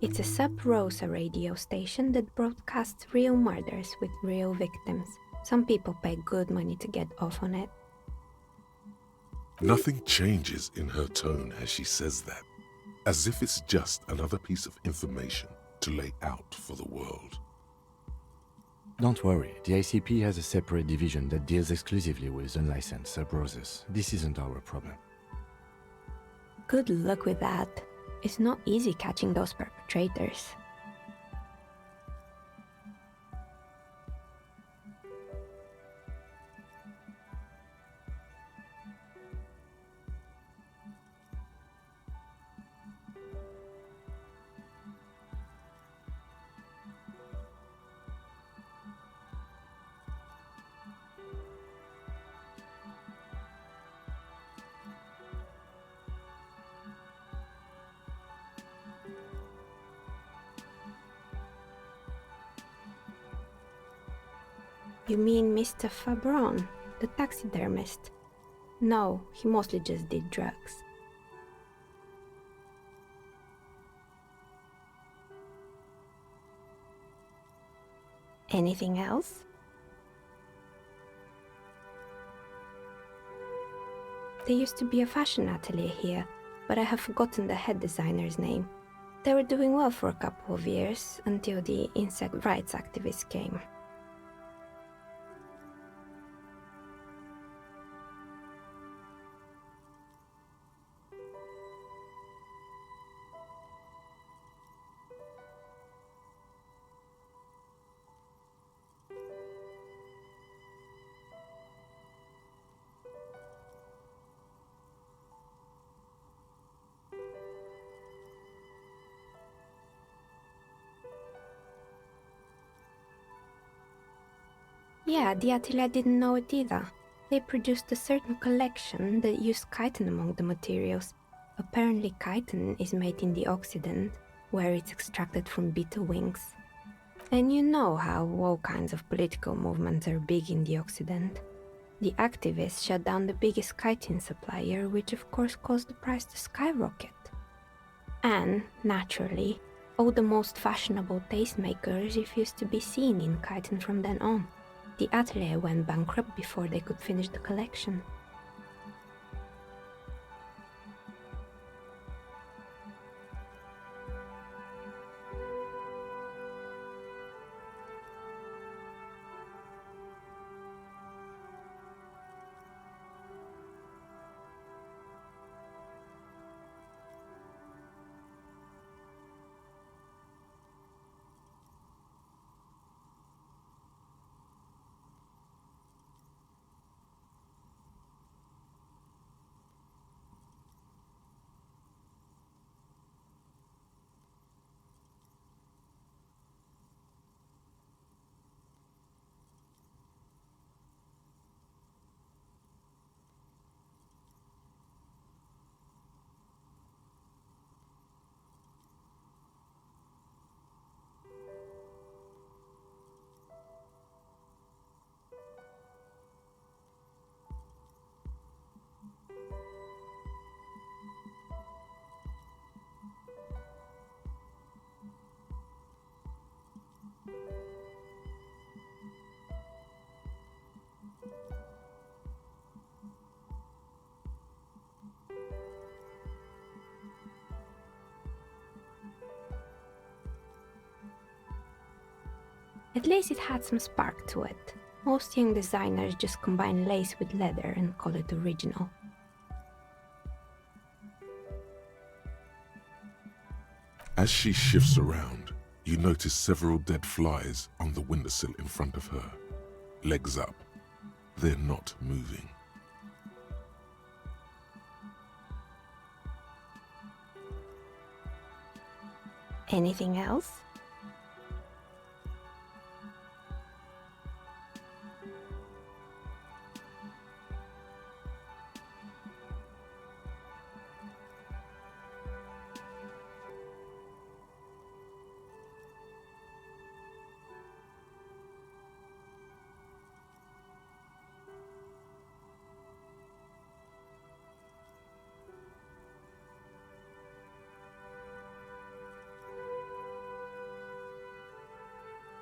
Speaker 7: It's a Sub Rosa radio station that broadcasts real murders with real victims. Some people pay good money to get off on it.
Speaker 2: Nothing changes in her tone as she says that, as if it's just another piece of information to lay out for the world.
Speaker 4: Don't worry, the ICP has a separate division that deals exclusively with unlicensed sub-roses. This isn't our problem.
Speaker 7: Good luck with that. It's not easy catching those perpetrators. You mean Mr. Fabron, the taxidermist? No, he mostly just did drugs. Anything else? There used to be a fashion atelier here, but I have forgotten the head designer's name. They were doing well for a couple of years, until the insect rights activists came. Yeah, the atelier didn't know it either. They produced a certain collection that used chitin among the materials. Apparently chitin is made in the Occident, where it's extracted from beetle wings. And you know how all kinds of political movements are big in the Occident. The activists shut down the biggest chitin supplier, which of course caused the price to skyrocket. And, naturally, all the most fashionable tastemakers refused to be seen in chitin from then on. The atelier went bankrupt before they could finish the collection. At least it had some spark to it. Most young designers just combine lace with leather and call it original.
Speaker 2: As she shifts around, you notice several dead flies on the windowsill in front of her. Legs up. They're not moving.
Speaker 7: Anything else?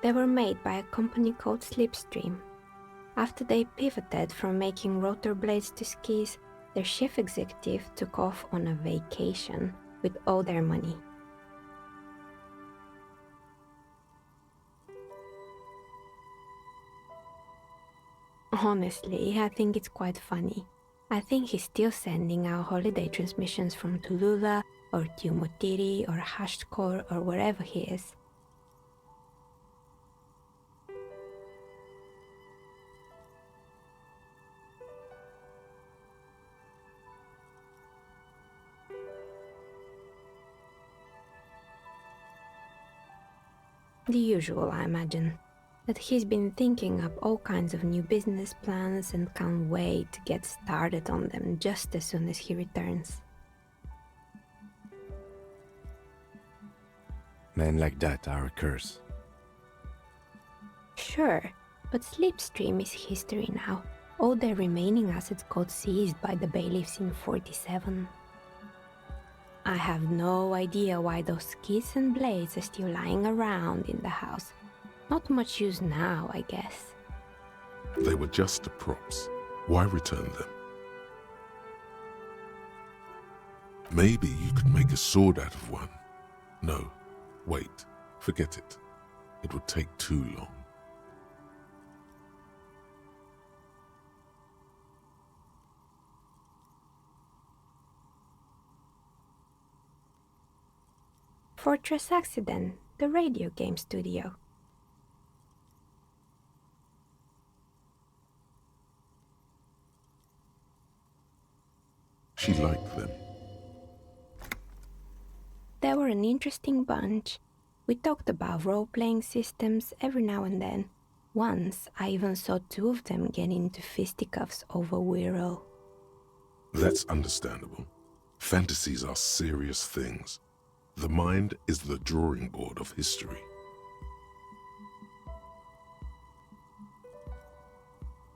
Speaker 7: They were made by a company called Slipstream. After they pivoted from making rotor blades to skis, their chief executive took off on a vacation with all their money. Honestly, I think it's quite funny. I think he's still sending out holiday transmissions from Tulula or Tiumotiri or Hashtkor or wherever he is. The usual, I imagine. That he's been thinking up all kinds of new business plans and can't wait to get started on them just as soon as he returns.
Speaker 4: Men like that are a curse.
Speaker 7: Sure, but Slipstream is history now. All their remaining assets got seized by the bailiffs in 47. I have no idea why those keys and blades are still lying around in the house. Not much use now, I guess.
Speaker 2: They were just props. Why return them? Maybe you could make a sword out of one. No, wait, forget it. It would take too long.
Speaker 7: Fortress Accident, the radio game studio.
Speaker 2: She liked them.
Speaker 7: They were an interesting bunch. We talked about role-playing systems every now and then. Once, I even saw two of them get into fisticuffs over Wirral.
Speaker 2: That's understandable. Fantasies are serious things. The mind is the drawing board of history.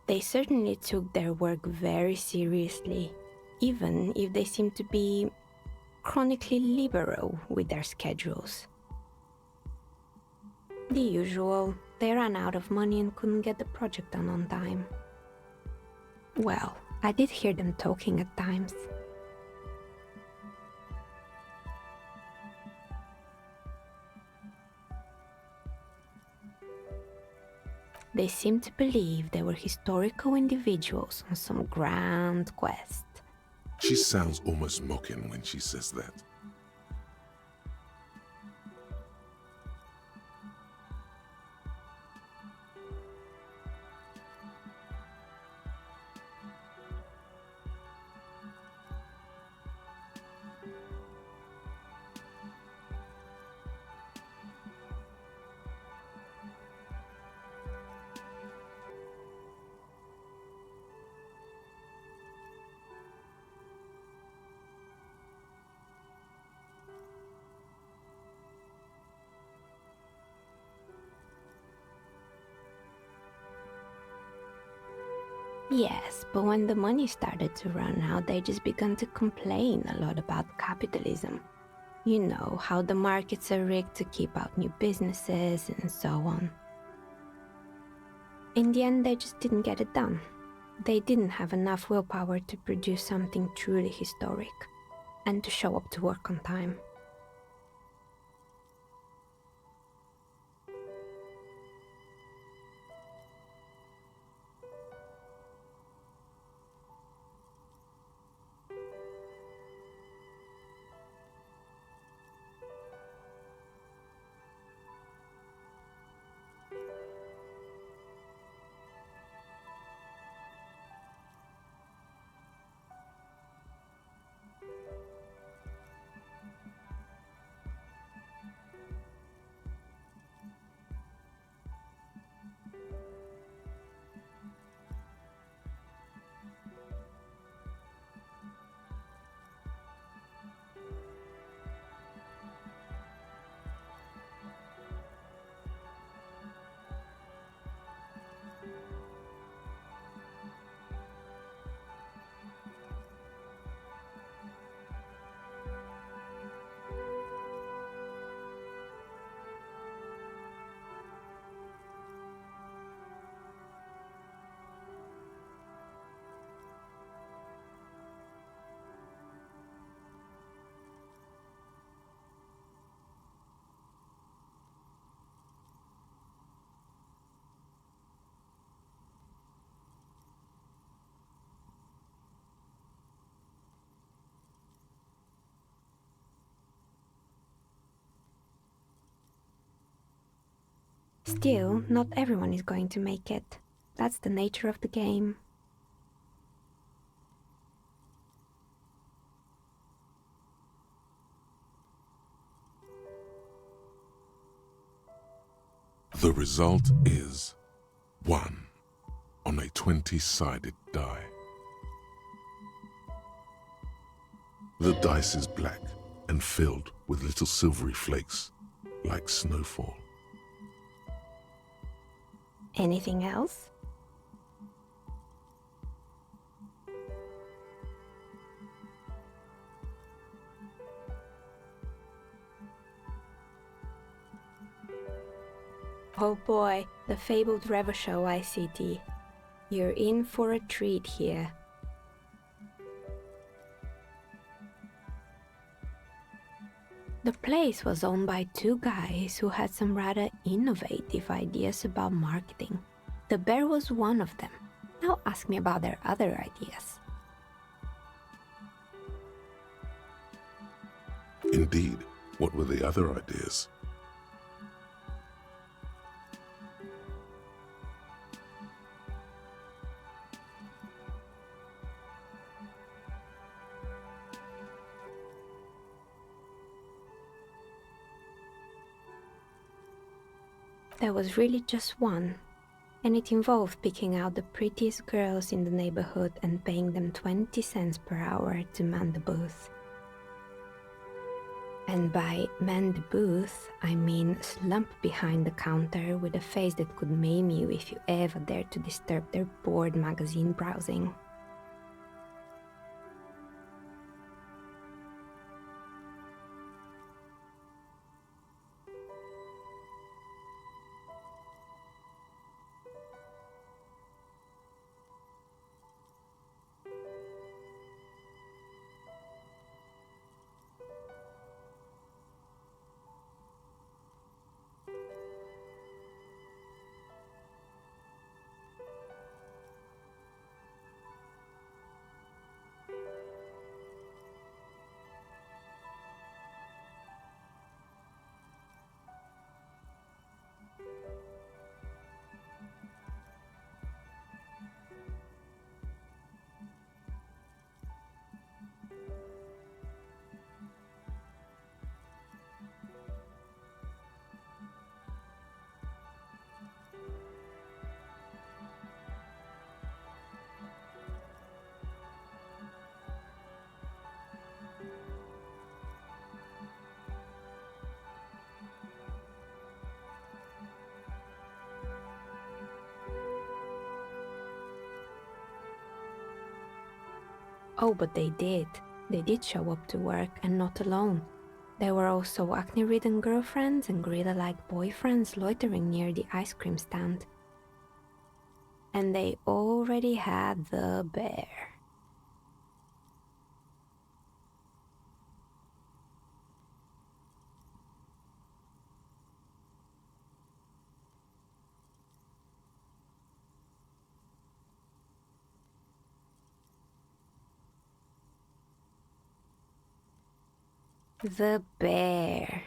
Speaker 7: They certainly took their work very seriously, even if they seemed to be chronically liberal with their schedules. The usual, they ran out of money and couldn't get the project done on time. Well, I did hear them talking at times. They seemed to believe they were historical individuals on some grand quest.
Speaker 2: She sounds almost mocking when she says that.
Speaker 7: Yes, but when the money started to run out, they just began to complain a lot about capitalism. You know, how the markets are rigged to keep out new businesses and so on. In the end, they just didn't get it done. They didn't have enough willpower to produce something truly historic, and to show up to work on time. Still, not everyone is going to make it. That's the nature of the game.
Speaker 2: The result is 1 on a 20-sided die. The dice is black and filled with little silvery flakes, like snowfall.
Speaker 7: Anything else? Oh boy, the fabled Revo Show ICT. You're in for a treat here. The place was owned by two guys who had some rather innovative ideas about marketing. The bear was one of them. Now ask me about their other ideas.
Speaker 2: Indeed, what were the other ideas?
Speaker 7: There was really just one, and it involved picking out the prettiest girls in the neighborhood and paying them 20 cents per hour to man the booth. And by man the booth, I mean slump behind the counter with a face that could maim you if you ever dared to disturb their bored magazine browsing. Oh, but they did. They did show up to work, and not alone. There were also acne-ridden girlfriends and gorilla-like boyfriends loitering near the ice cream stand. And they already had the bear. The bear.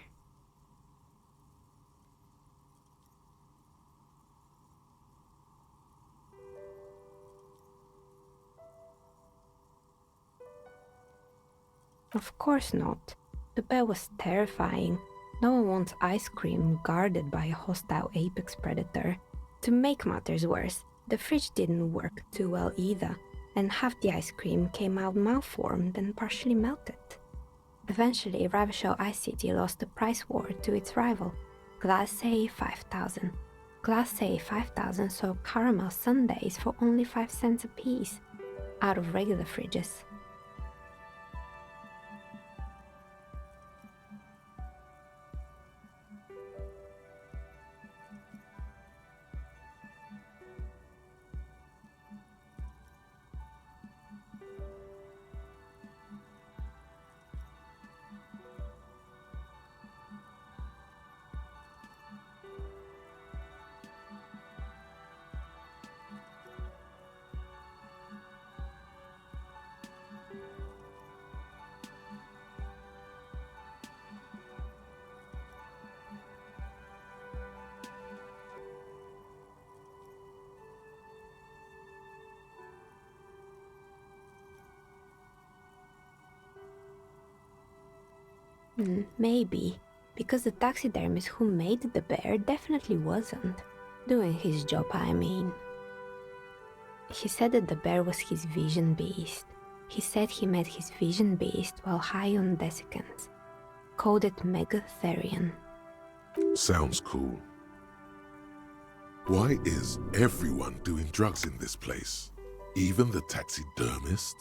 Speaker 7: Of course not. The bear was terrifying. No one wants ice cream guarded by a hostile apex predator. To make matters worse, the fridge didn't work too well either, and half the ice cream came out malformed and partially melted. Eventually, Ravishell Ice City lost the price war to its rival, Glace 5000. Glace 5000 sold caramel sundaes for only 5 cents a piece, out of regular fridges. Maybe, because the taxidermist who made the bear definitely wasn't. Doing his job, I mean. He said that the bear was his vision beast. He said he met his vision beast while high on desiccants. Called it Megatherion.
Speaker 2: Sounds cool. Why is everyone doing drugs in this place? Even the taxidermist?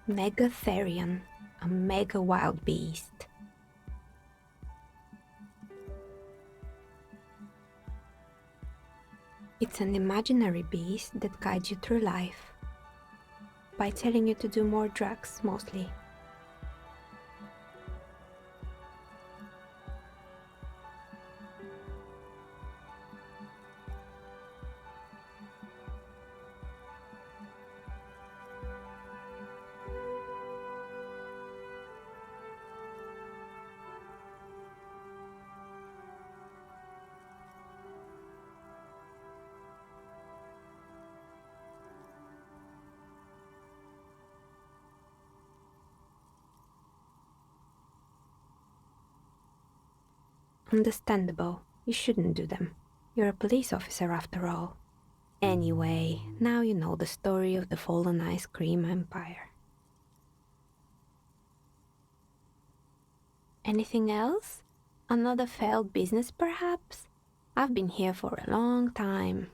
Speaker 7: Megatherion, a mega wild beast. It's an imaginary beast that guides you through life by telling you to do more drugs, mostly. Understandable. You shouldn't do them. You're a police officer after all. Anyway, now you know the story of the fallen ice cream empire. Anything else? Another failed business, perhaps? I've been here for a long time.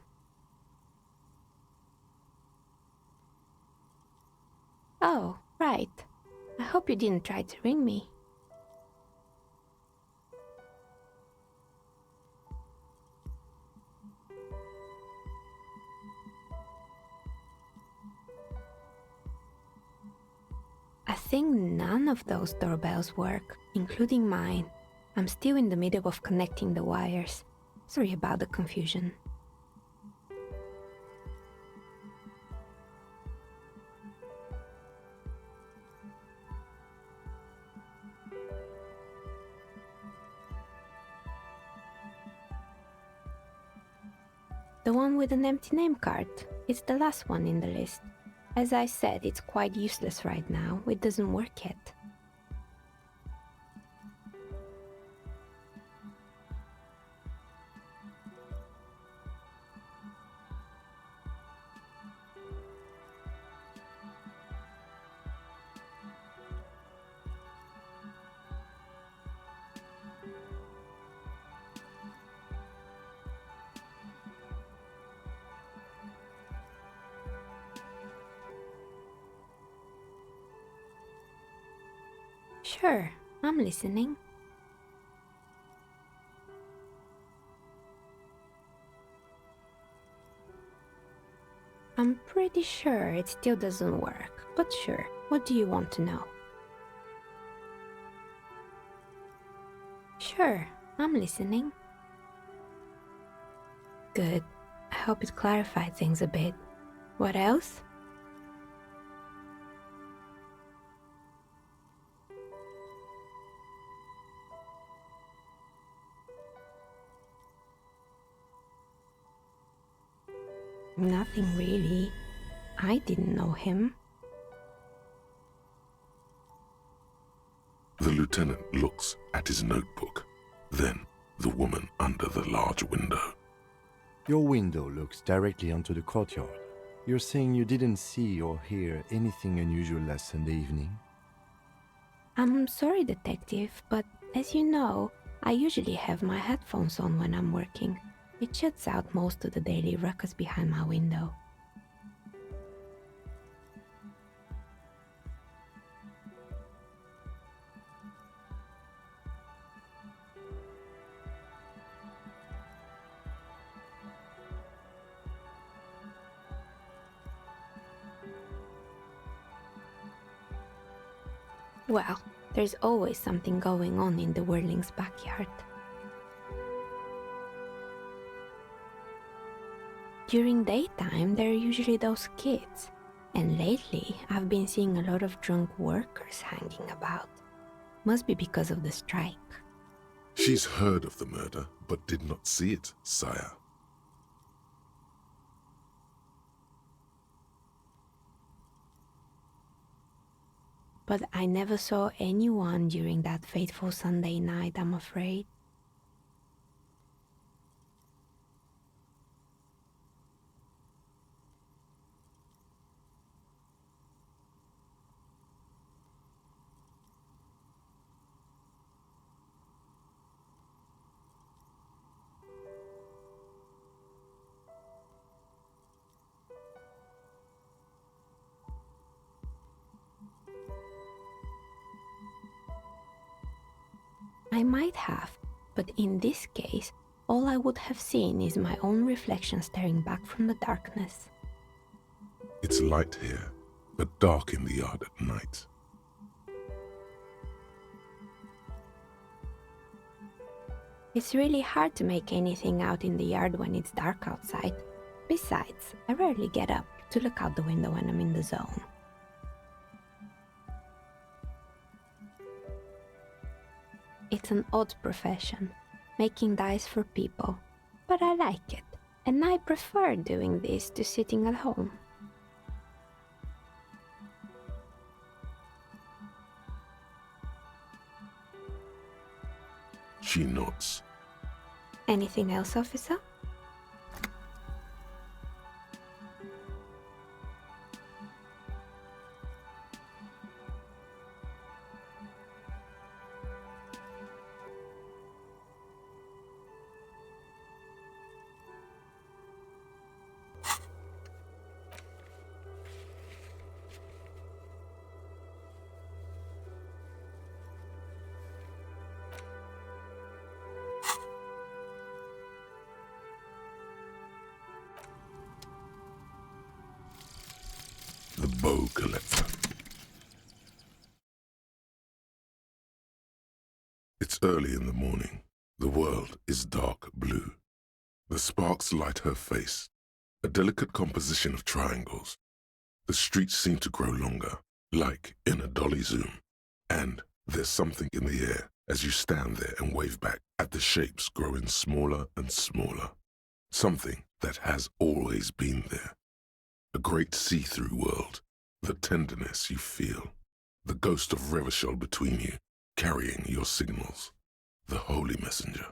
Speaker 7: Oh, right. I hope you didn't try to ring me. I think none of those doorbells work, including mine. I'm still in the middle of connecting the wires. Sorry about the confusion. The one with an empty name card. It's the last one in the list. As I said, it's quite useless right now. It doesn't work yet. Sure, I'm listening. I'm pretty sure it still doesn't work, but sure, what do you want to know? Sure, I'm listening. Good. I hope it clarified things a bit. What else? Nothing really. I didn't know him.
Speaker 2: The lieutenant looks at his notebook, then the woman under the large window.
Speaker 4: Your window looks directly onto the courtyard. You're saying you didn't see or hear anything unusual last Sunday evening?
Speaker 7: I'm sorry, detective, but as you know, I usually have my headphones on when I'm working. It shuts out most of the daily ruckus behind my window. Well, there's always something going on in the Whirling's backyard. During daytime, there are usually those kids, and lately I've been seeing a lot of drunk workers hanging about. Must be because of the strike.
Speaker 2: She's heard of the murder, but did not see it, sire.
Speaker 7: But I never saw anyone during that fateful Sunday night, I'm afraid. I might have, but in this case, all I would have seen is my own reflection staring back from the darkness.
Speaker 2: It's light here, but dark in the yard at night.
Speaker 7: It's really hard to make anything out in the yard when it's dark outside. Besides, I rarely get up to look out the window when I'm in the zone. It's an odd profession, making dice for people, but I like it, and I prefer doing this to sitting at home.
Speaker 2: She nods.
Speaker 7: Anything else, officer?
Speaker 2: The bow collector. It's early in the morning. The world is dark blue. The sparks light her face, a delicate composition of triangles. The streets seem to grow longer, like in a dolly zoom. And there's something in the air as you stand there and wave back at the shapes growing smaller and smaller. Something that has always been there. A great see-through world, the tenderness you feel, the ghost of Revachol between you, carrying your signals, the holy messenger.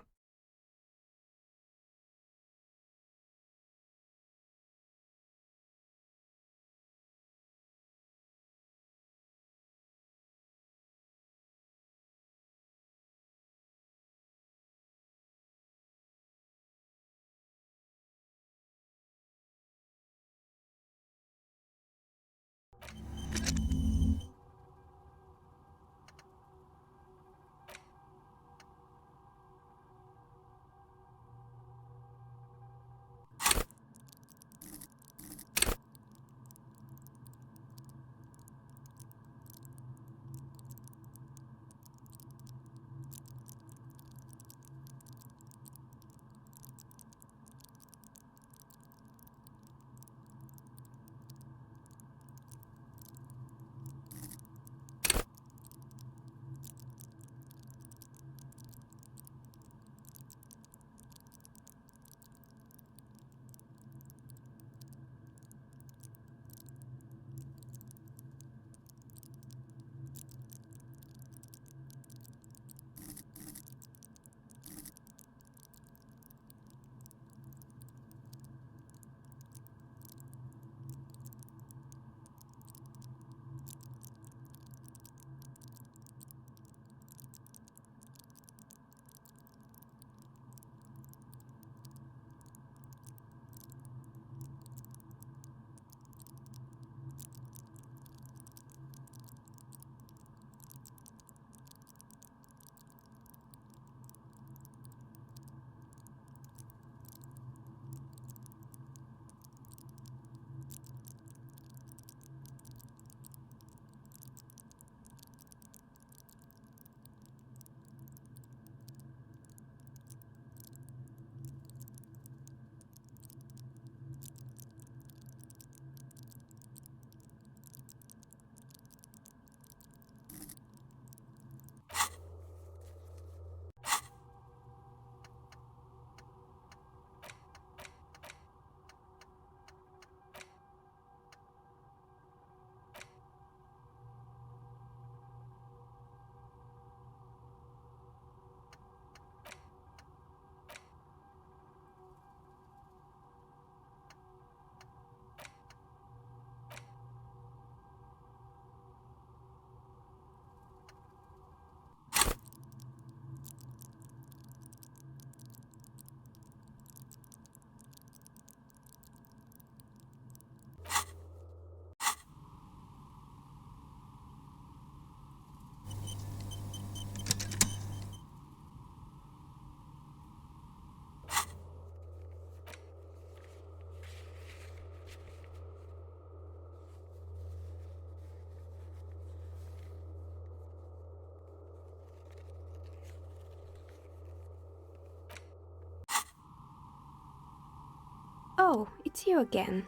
Speaker 7: Oh, it's you again.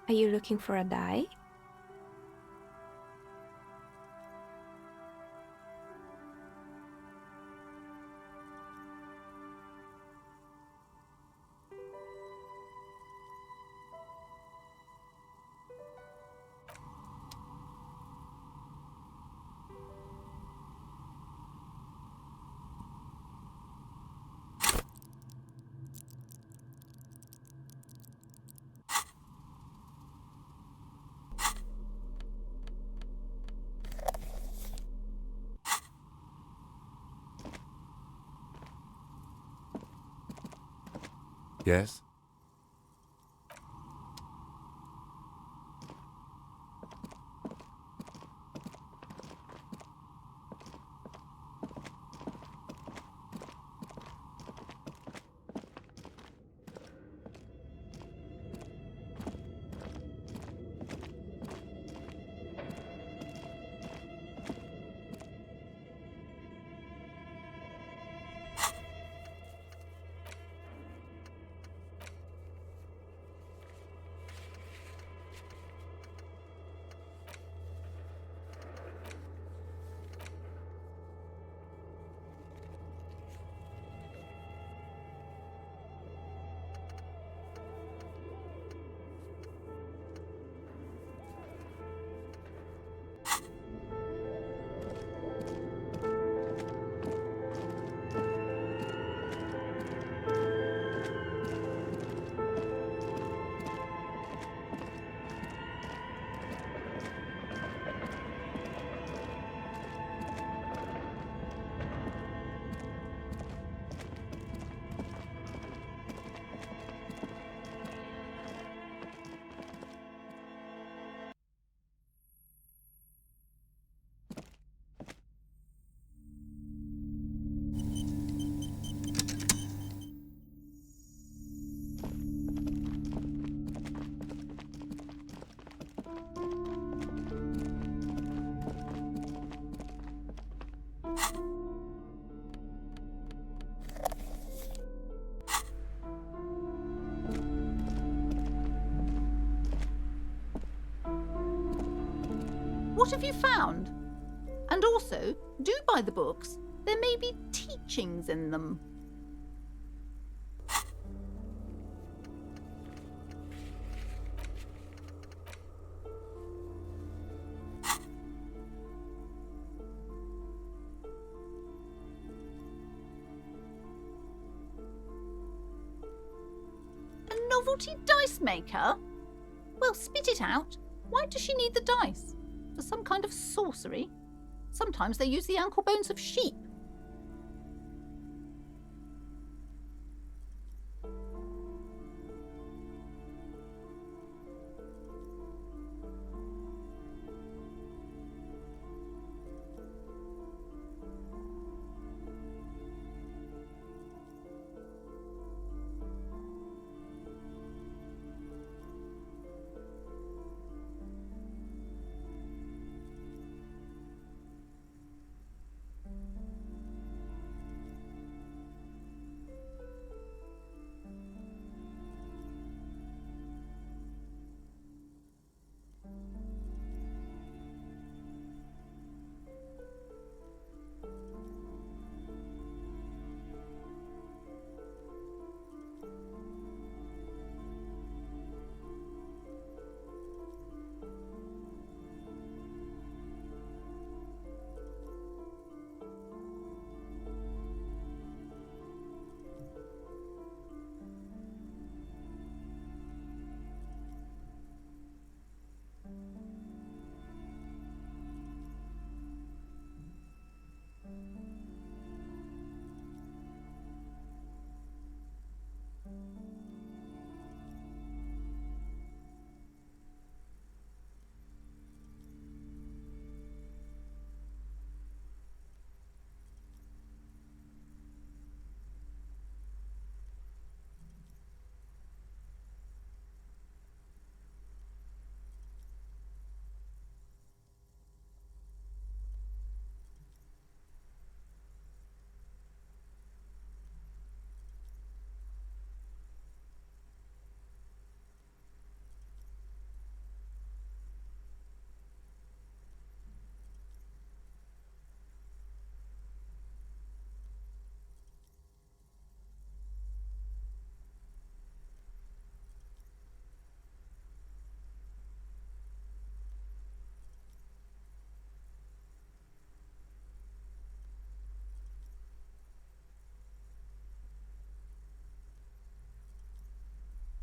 Speaker 7: Are you looking for a die?
Speaker 4: Yes?
Speaker 6: What have you found? And also, do buy the books. There may be teachings in them. A novelty dice maker? Well, spit it out. Why does she need the dice? For some kind of sorcery? Sometimes they use the ankle bones of sheep.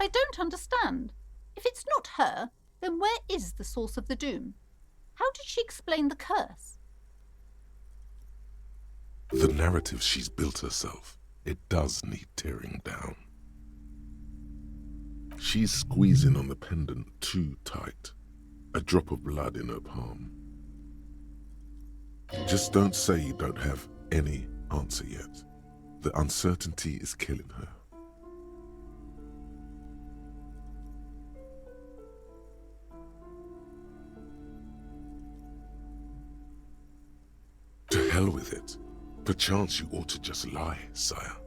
Speaker 6: I don't understand. If it's not her, then where is the source of the doom? How did she explain the curse?
Speaker 2: The narrative she's built herself, it does need tearing down. She's squeezing on the pendant too tight. A drop of blood in her palm. Just don't say you don't have any answer yet. The uncertainty is killing her. To hell with it. Perchance you ought to just lie, sire.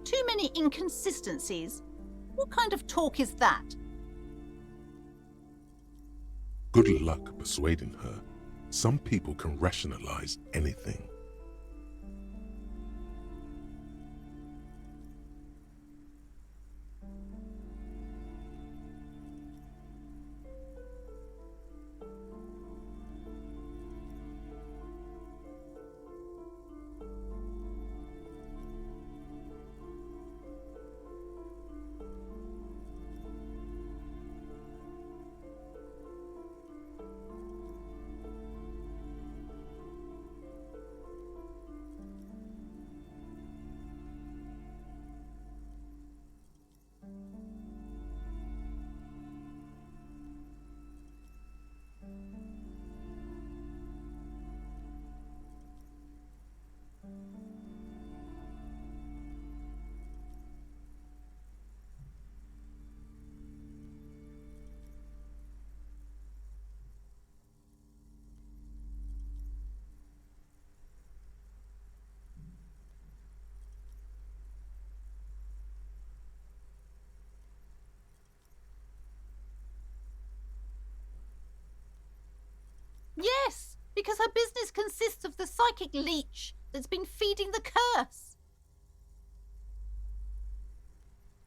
Speaker 6: Too many inconsistencies. What kind of talk is that?
Speaker 2: Good luck persuading her. Some people can rationalize anything.
Speaker 6: Yes, because her business consists of the psychic leech that's been feeding the curse.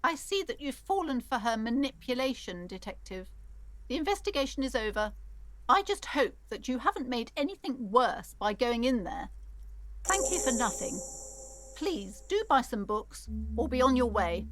Speaker 6: I see that you've fallen for her manipulation, Detective. The investigation is over. I just hope that you haven't made anything worse by going in there. Thank you for nothing. Please do buy some books or be on your way.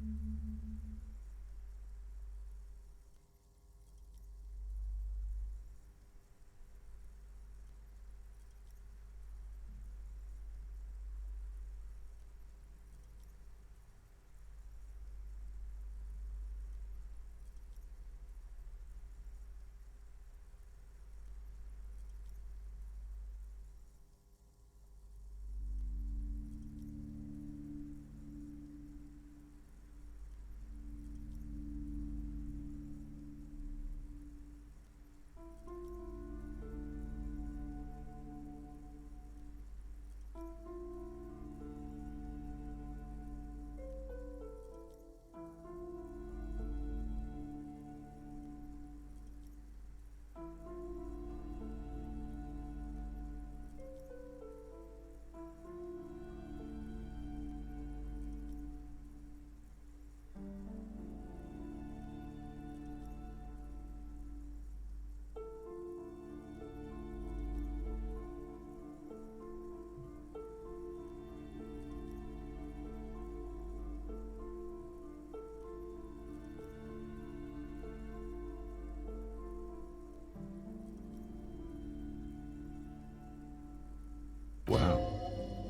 Speaker 2: Wow.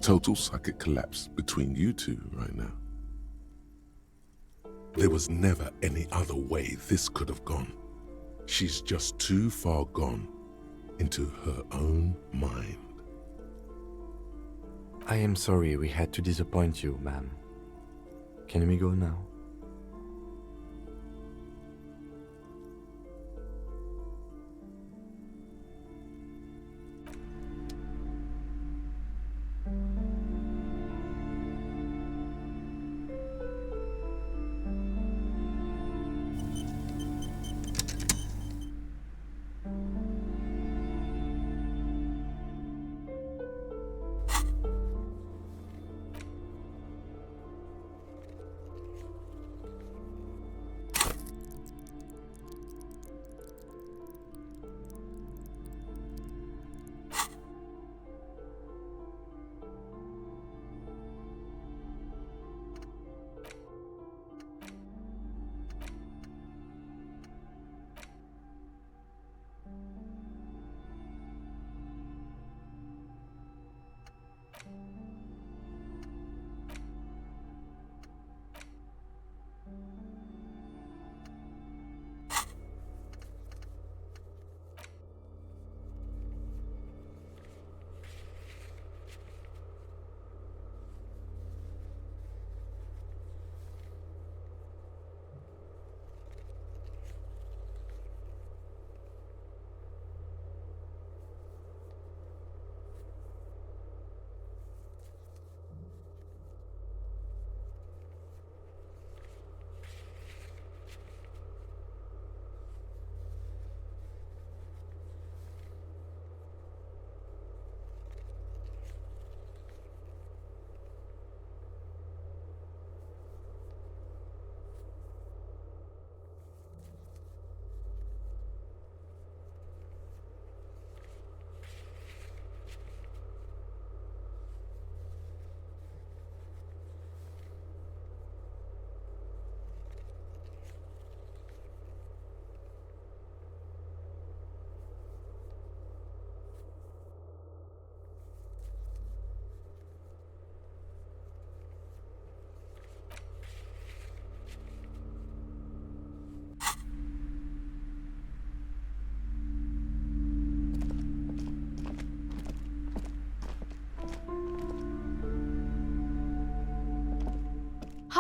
Speaker 2: Total psychic collapse between you two right now. There was never any other way this could have gone. She's just too far gone into her own mind.
Speaker 4: I am sorry we had to disappoint you, ma'am. Can we go now?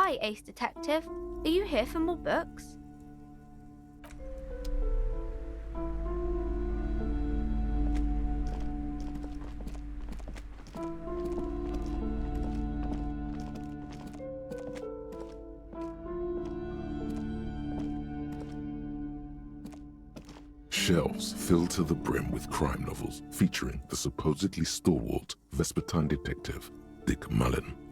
Speaker 5: Hi, Ace Detective. Are you here for more books?
Speaker 2: Shelves filled to the brim with crime novels featuring the supposedly stalwart Vespertine detective Dick Mullen.